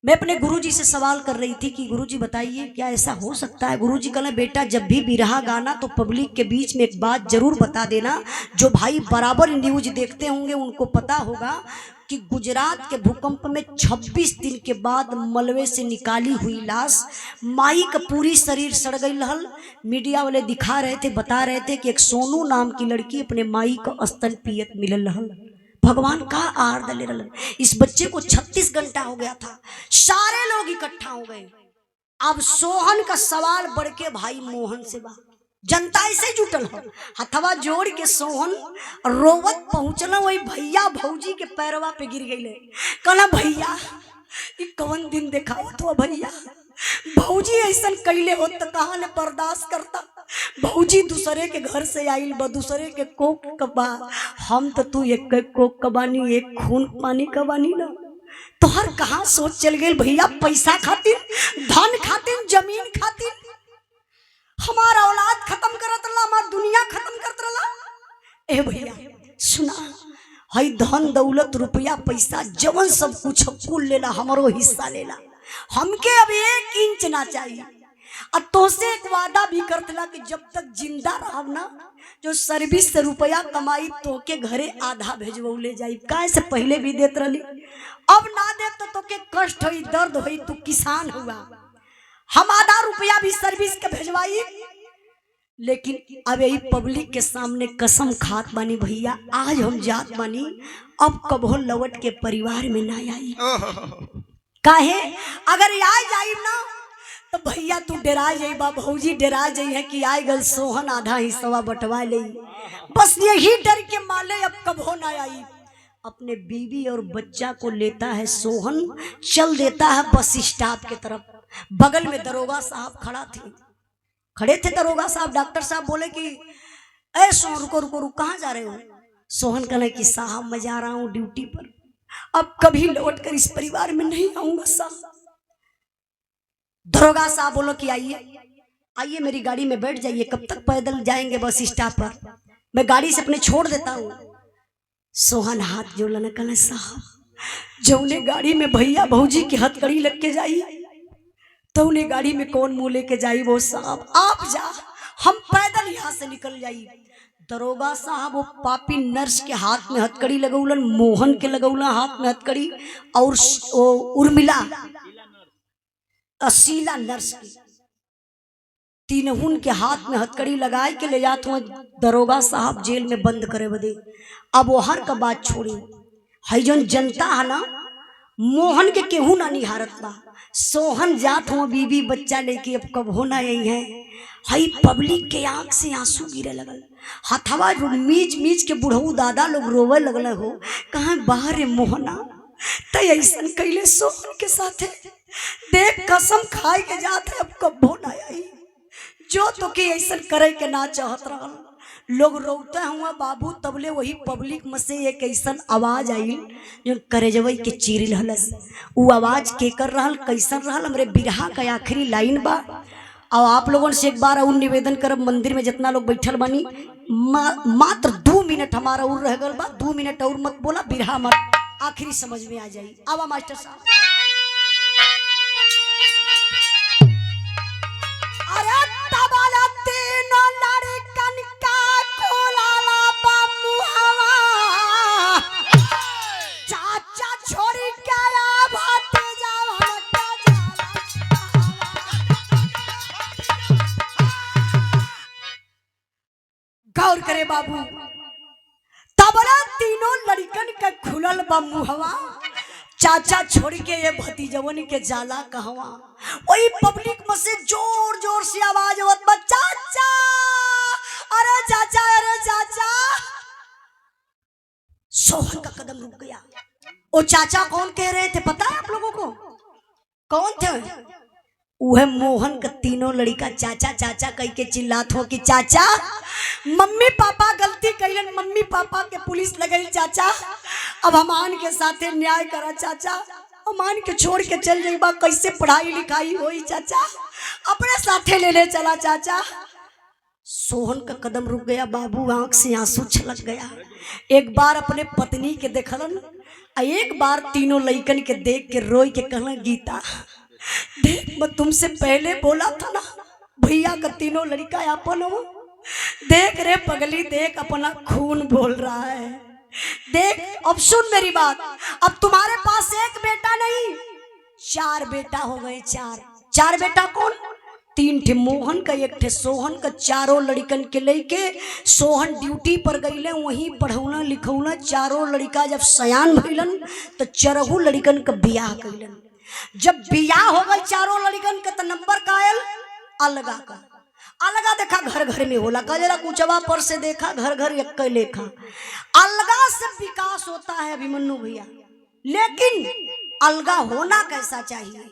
Speaker 1: मैं अपने गुरुजी से सवाल कर रही थी कि गुरुजी बताइए क्या ऐसा हो सकता है। गुरुजी कहले बेटा जब भी बिरहा गाना तो पब्लिक के बीच में एक बात जरूर बता देना। जो भाई बराबर न्यूज देखते होंगे उनको पता होगा कि गुजरात के भूकंप में 26 दिन के बाद मलबे से निकाली हुई लाश, माई का पूरी शरीर सड़ गई रहल। मीडिया वाले दिखा रहे थे, बता रहे थे कि एक सोनू नाम की लड़की अपने माई का स्तन पियत मिलल रहल। भगवान का आहार दले रहल। इस बच्चे को 36 घंटा हो गया था, सारे लोग इकट्ठा हो गए। अब सोहन का सवाल बढ़ के भाई मोहन से बा। जनता ऐसे जुटल हो, हथवा जोड़ के सोहन रोवत पहुंचना वही भैया भौजी के पैरवा पे गिर गई। कहला भैया ये कौन दिन देखावत हो भैया, भौजी ऐसा कैले हो तो कहाँ ने बर्दाश्त करता। भौजी दूसरे के घर से आइल बा, दूसरे के कोक कबा, हम तो तू एक कोक कबानी, एक खून पानी कबानी ना। तो हर कहाँ सोच चल गई भैया, पैसा खातिर, धन खातिर, जमीन खातिर हमारा औलाद खत्म करत रहा, हमार दुनिया खत्म करत रहा। ए भैया सुना, हई धन दौलत रुपया पैसा जवन सब कुछ कुल लेला, हमारो हिस्सा लेला। हमके अब 1 इंच ना चाहिए। और तोसे एक वादा भी करतला कि जब तक जिंदा रहब ना, जो सर्विस से रुपया कमाई तोके घरे आधा भेजवो ले जाई। काहे से पहले भी देत रही, अब ना दे तो तोके कष्ट होई, दर्द होई। तू किसान हुआ, हम आधा रुपया भी सर्विस के भेजवाई। लेकिन अब यही पब्लिक के सामने कसम खात बानी भैया, आज हम जात बानी, अब कबो लौट के परिवार में ना आई। काहे अगर आ जाई ना तो भैया तू डरा जाइबा, भौजी डरा जाई है कि आए गल सोहन आधा हिस्सा बंटवा ले। बस यही डर के माले अब कबो ना आई। अपने बीवी और बच्चा को लेता है सोहन, चल देता है बस स्टॉप की तरफ। बगल में दरोगा साहब खड़ा थे। खड़े थे दरोगा साहब, डॉक्टर साहब बोले कि ए सोहन रुको रुको रुको, कहाँ जा रहे हो? सोहन कहने कि साहब मैं जा रहा हूँ ड्यूटी पर, अब कभी लौट कर इस परिवार में नहीं आऊंगा साहब। दरोगा साहब बोलो कि आइए आइए मेरी गाड़ी में बैठ जाइए, कब तक पैदल जाएंगे बस स्टॉप पर, मैं गाड़ी से अपने छोड़ देता हूँ। सोहन हाथ जोड़ने कहने साहब जौने गाड़ी में भैया भौजी की हथकड़ी लग के जाई तो उन्हें गाड़ी में कौन मुंह लेके जाई वो साहब, आप जा हम पैदल यहाँ से निकल जाई। दरोगा साहब वो पापी नर्स के हाथ में हथकड़ी लगौलन, मोहन के लगौला हाथ में हथकड़ी, और वो उर्मिला असीला नर्स की तीनहुन के हाथ में हथकड़ी लगाए के ले जाते हुए दरोगा साहब जेल में बंद करे बदे। अब वो हर का बात छोड़ी, हई जौन जनता है ना मोहन के केहू ना निहारत बा, सोहन जात हो बीबी बच्चा लेके अब कब होना यही है। हई पब्लिक के आंख से आंसू गिरे लगल, हथवा मीच मीच के बुढ़ऊ दादा लोग रोवे लगल हो, कहाँ बाहर मोहना त ऐसन कैले सोहन के साथे, देख कसम खाए के जात है अब कब होना आई, जो तो के ऐसा करे के ना चाहत रहल। लोग रोते हुआ बाबू, तबले वही पब्लिक में से एक ऐसा आवाज आई जो करेजवई के चीरिल हलस। वो आवाज के कर रहल कैसन रहल, हमरे बिरहा का आखिरी लाइन बा। और आप लोगों से एक बार और निवेदन करब, मंदिर में जितना लोग बैठल बनी मात्र 2 मिनट हमारा और रह गल बा, 2 मिनट और मत बोला, बिरहा मत आखिरी समझ में आ जाई। आवा मास्टर साहब। गौर करे बाबू, तबला तीनों लड़कन का खुलल बा मुहवा, चाचा छोड़ के ये भतीजवन के जाला कहवा। वही पब्लिक में से जोर जोर से आवाज आवत बा, चाचा अरे चाचा अरे चाचा। सोहन का कदम रुक गया। वो चाचा कौन कह रहे थे पता है आप लोगों को? कौन थे? वह मोहन का तीनों लड़का चाचा चाचा कह के चिल्लात हो कि चाचा मम्मी पापा गलती कैलन, मम्मी पापा के पुलिस लगल चाचा, अब हमान के साथे न्याय करा चाचा, हमान के छोड़ के चल जाइबा, कैसे पढ़ाई लिखाई होई चाचा, अपने साथे ले ले चला चाचा। सोहन का कदम रुक गया बाबू, आंख से आंसू छलक गया। एक बार अपने पत्नी के देखलन, एक बार तीनों लड़कन के देख के रोई के कहलन, गीता देख मैं तुमसे पहले बोला था ना भैया का तीनों लड़का अपन हो, देख रे पगली देख अपना खून बोल रहा है, देख अब सुन मेरी बात, अब तुम्हारे पास एक बेटा नहीं 4 बेटा हो गए, 4 बेटा कौन? 3 ठे मोहन का, 1 ठे सोहन का, चारों लड़कन के लेके सोहन ड्यूटी पर गईले, वहीं पढ़ौना लिखौना। चारों लड़का जब सयान भइलन तो 4 लड़कन का बियाह कइलन। जब बियाह हो गई चारों लड़कन के तो नंबर कायल अलगा का, अलगा देखा घर घर में होला, कजरा कुचवा पर से देखा घर घर एक लेखा। अलगा से विकास होता है अभिमन्यु भैया, लेकिन अलगा होना कैसा चाहिए?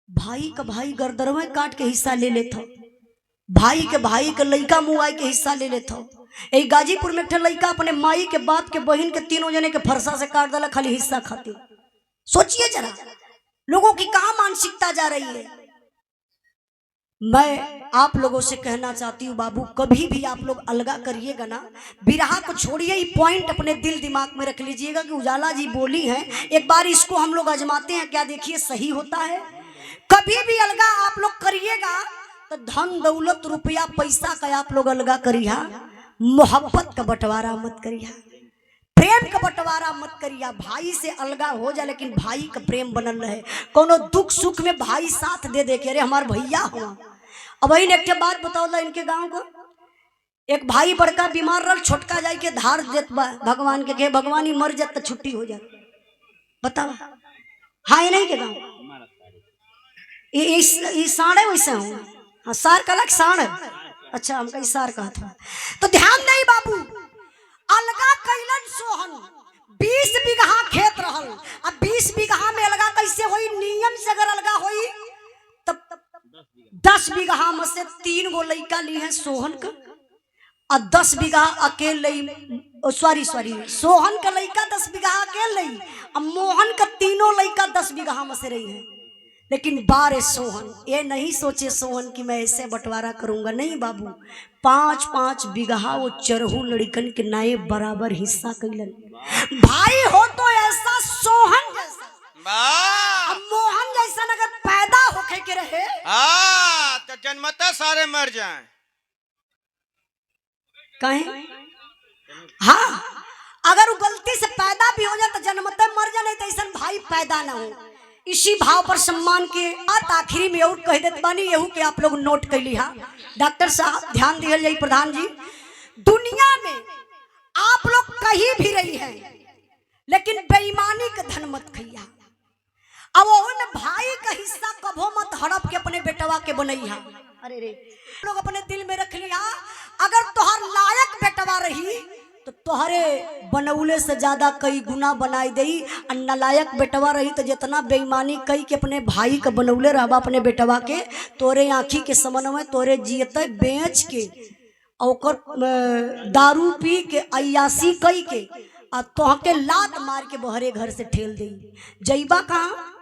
Speaker 1: भाई का भाई गर्दनवे काट के हिस्सा ले लेता, भाई के लड़का मुआई के हिस्सा ले लेता। यही गाजीपुर में एक लड़का अपने माई के बाप के बहन के 3 जने के फरसा से काट दिला खाली हिस्सा खातिर। सोचिए जरा लोगों की कहां मानसिकता जा रही है। मैं आप लोगों से कहना चाहती हूँ बाबू, कभी भी आप लोग अलगा करिएगा ना, बिरहा को छोड़िए, ये पॉइंट अपने दिल दिमाग में रख लीजिएगा कि उजाला जी बोली है, एक बार इसको हम लोग आजमाते हैं, क्या देखिए सही होता है। कभी भी अलगा आप लोग करिएगा तो धन दौलत रुपया पैसा का आप लोग अलगा करिया, मोहब्बत का बंटवारा मत करिया, प्रेम का बंटवारा मत करिया। भाई से अलगा हो जाए लेकिन भाई का प्रेम बनल रहे, कोनो दुख सुख में भाई साथ दे दे के, अरे हमार भैया हुआ। अब वही एक बात बताओ इनके गांव को, एक भाई बड़का बीमार रहा, छोटका जाए के धार देत भगवान के भगवान ही मर जात तो छुट्टी हो जाए, बताओ हाँ ये नहीं के गाँव ये साढ़े वैसे हूँ, हाँ सार का लग साढ़, अच्छा हमका सार कहा था। तो ध्यान नहीं बाबू, अलगा कैलन सोहन 20 बीघा खेत रहल, अब 20 बीघा में अलगा कैसे होई? नियम से अगर अलगा होई तब 10 बीघा में से है सोहन का और 10 बीघा अकेले, सॉरी सोहन का लड़का 10 बीघा अकेले, और मोहन का तीनों लड़का 10 बीघा में से रही है। लेकिन बारे सोहन ये नहीं सोचे सोहन कि मैं ऐसे बंटवारा करूंगा, नहीं बाबू, 5-5 बीघा वो चरहू लड़कन के नाये बराबर हिस्सा कैलन। भाई हो तो ऐसा सोहन जैसा, अब मोहन जैसा अगर पैदा होके के रहे
Speaker 2: तो जन्मता सारे मर जाएं।
Speaker 1: कहे हाँ, अगर वो गलती से पैदा भी हो जाए तो जन्मते मर जाए, तो ऐसा भाई पैदा ना हो। इसी भाव पर सम्मान के बात आखिरी में और कह देते बानी, यहू के आप लोग नोट कर लिहा। डॉक्टर साहब ध्यान दिया जाए, प्रधान जी, दुनिया में आप लोग कहीं भी रही हैं, लेकिन बेईमानी का धन मत खइया। अब वो भाई का हिस्सा कभो मत हड़प के अपने बेटवा के बनैया। अरे रे लोग अपने दिल में रख लिया, अगर तोहर लायक बेटवा रही तो तोहरे बनौले से ज्यादा कई गुना बनाई दई, और नालायक बेटवा रही तो जितना बेईमानी कई के अपने भाई का बनौले रहबा अपने बेटवा के, तोरे आँखी के समन में तोरे जियते बेच के और दारू पी के अयासी कई के और तोहके लात मार के बहरे घर से ठेल दी। जईबा कहाँ,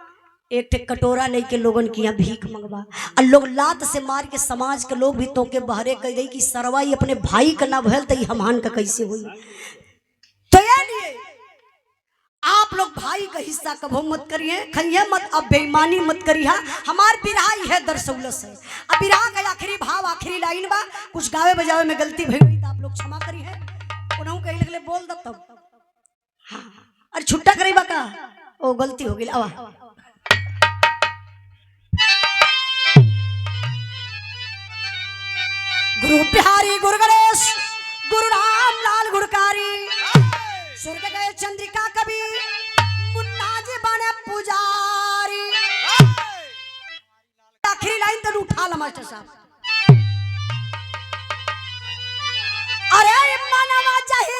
Speaker 1: एक टे कटोरा नहीं के लोगन की यहाँ भीख मंगवा, और लोग लात से मार के समाज के लोग भी तो के बहरे कह गई कि सरवाई अपने भाई का ना भयल तो हमान का कैसे हुई। तो ये लिए आप लोग भाई का हिस्सा कभो मत करिए, खइए मत, अब बेईमानी मत करिए। हमार बिरहा है दरसौलस है। अब बिरहा का आखिरी भाव आखिरी लाइन बा, कुछ गावे बजावे में गलती भई तो आप लोग क्षमा करिए, उन्होंने कहीं लगले बोल दब तब। हाँ अरे छुट्टा करेबा का, ओ गलती हो गई। आवा गुरु बिहारी गुरु गणेश गुरु राम लाल गुड़कारी, स्वर्ग गए चंद्रिका कवि मुन्ना जी बने पुजारी। आखिरी लाइन तो उठा ला मास्टर साहब। अरे मनवा चाहिए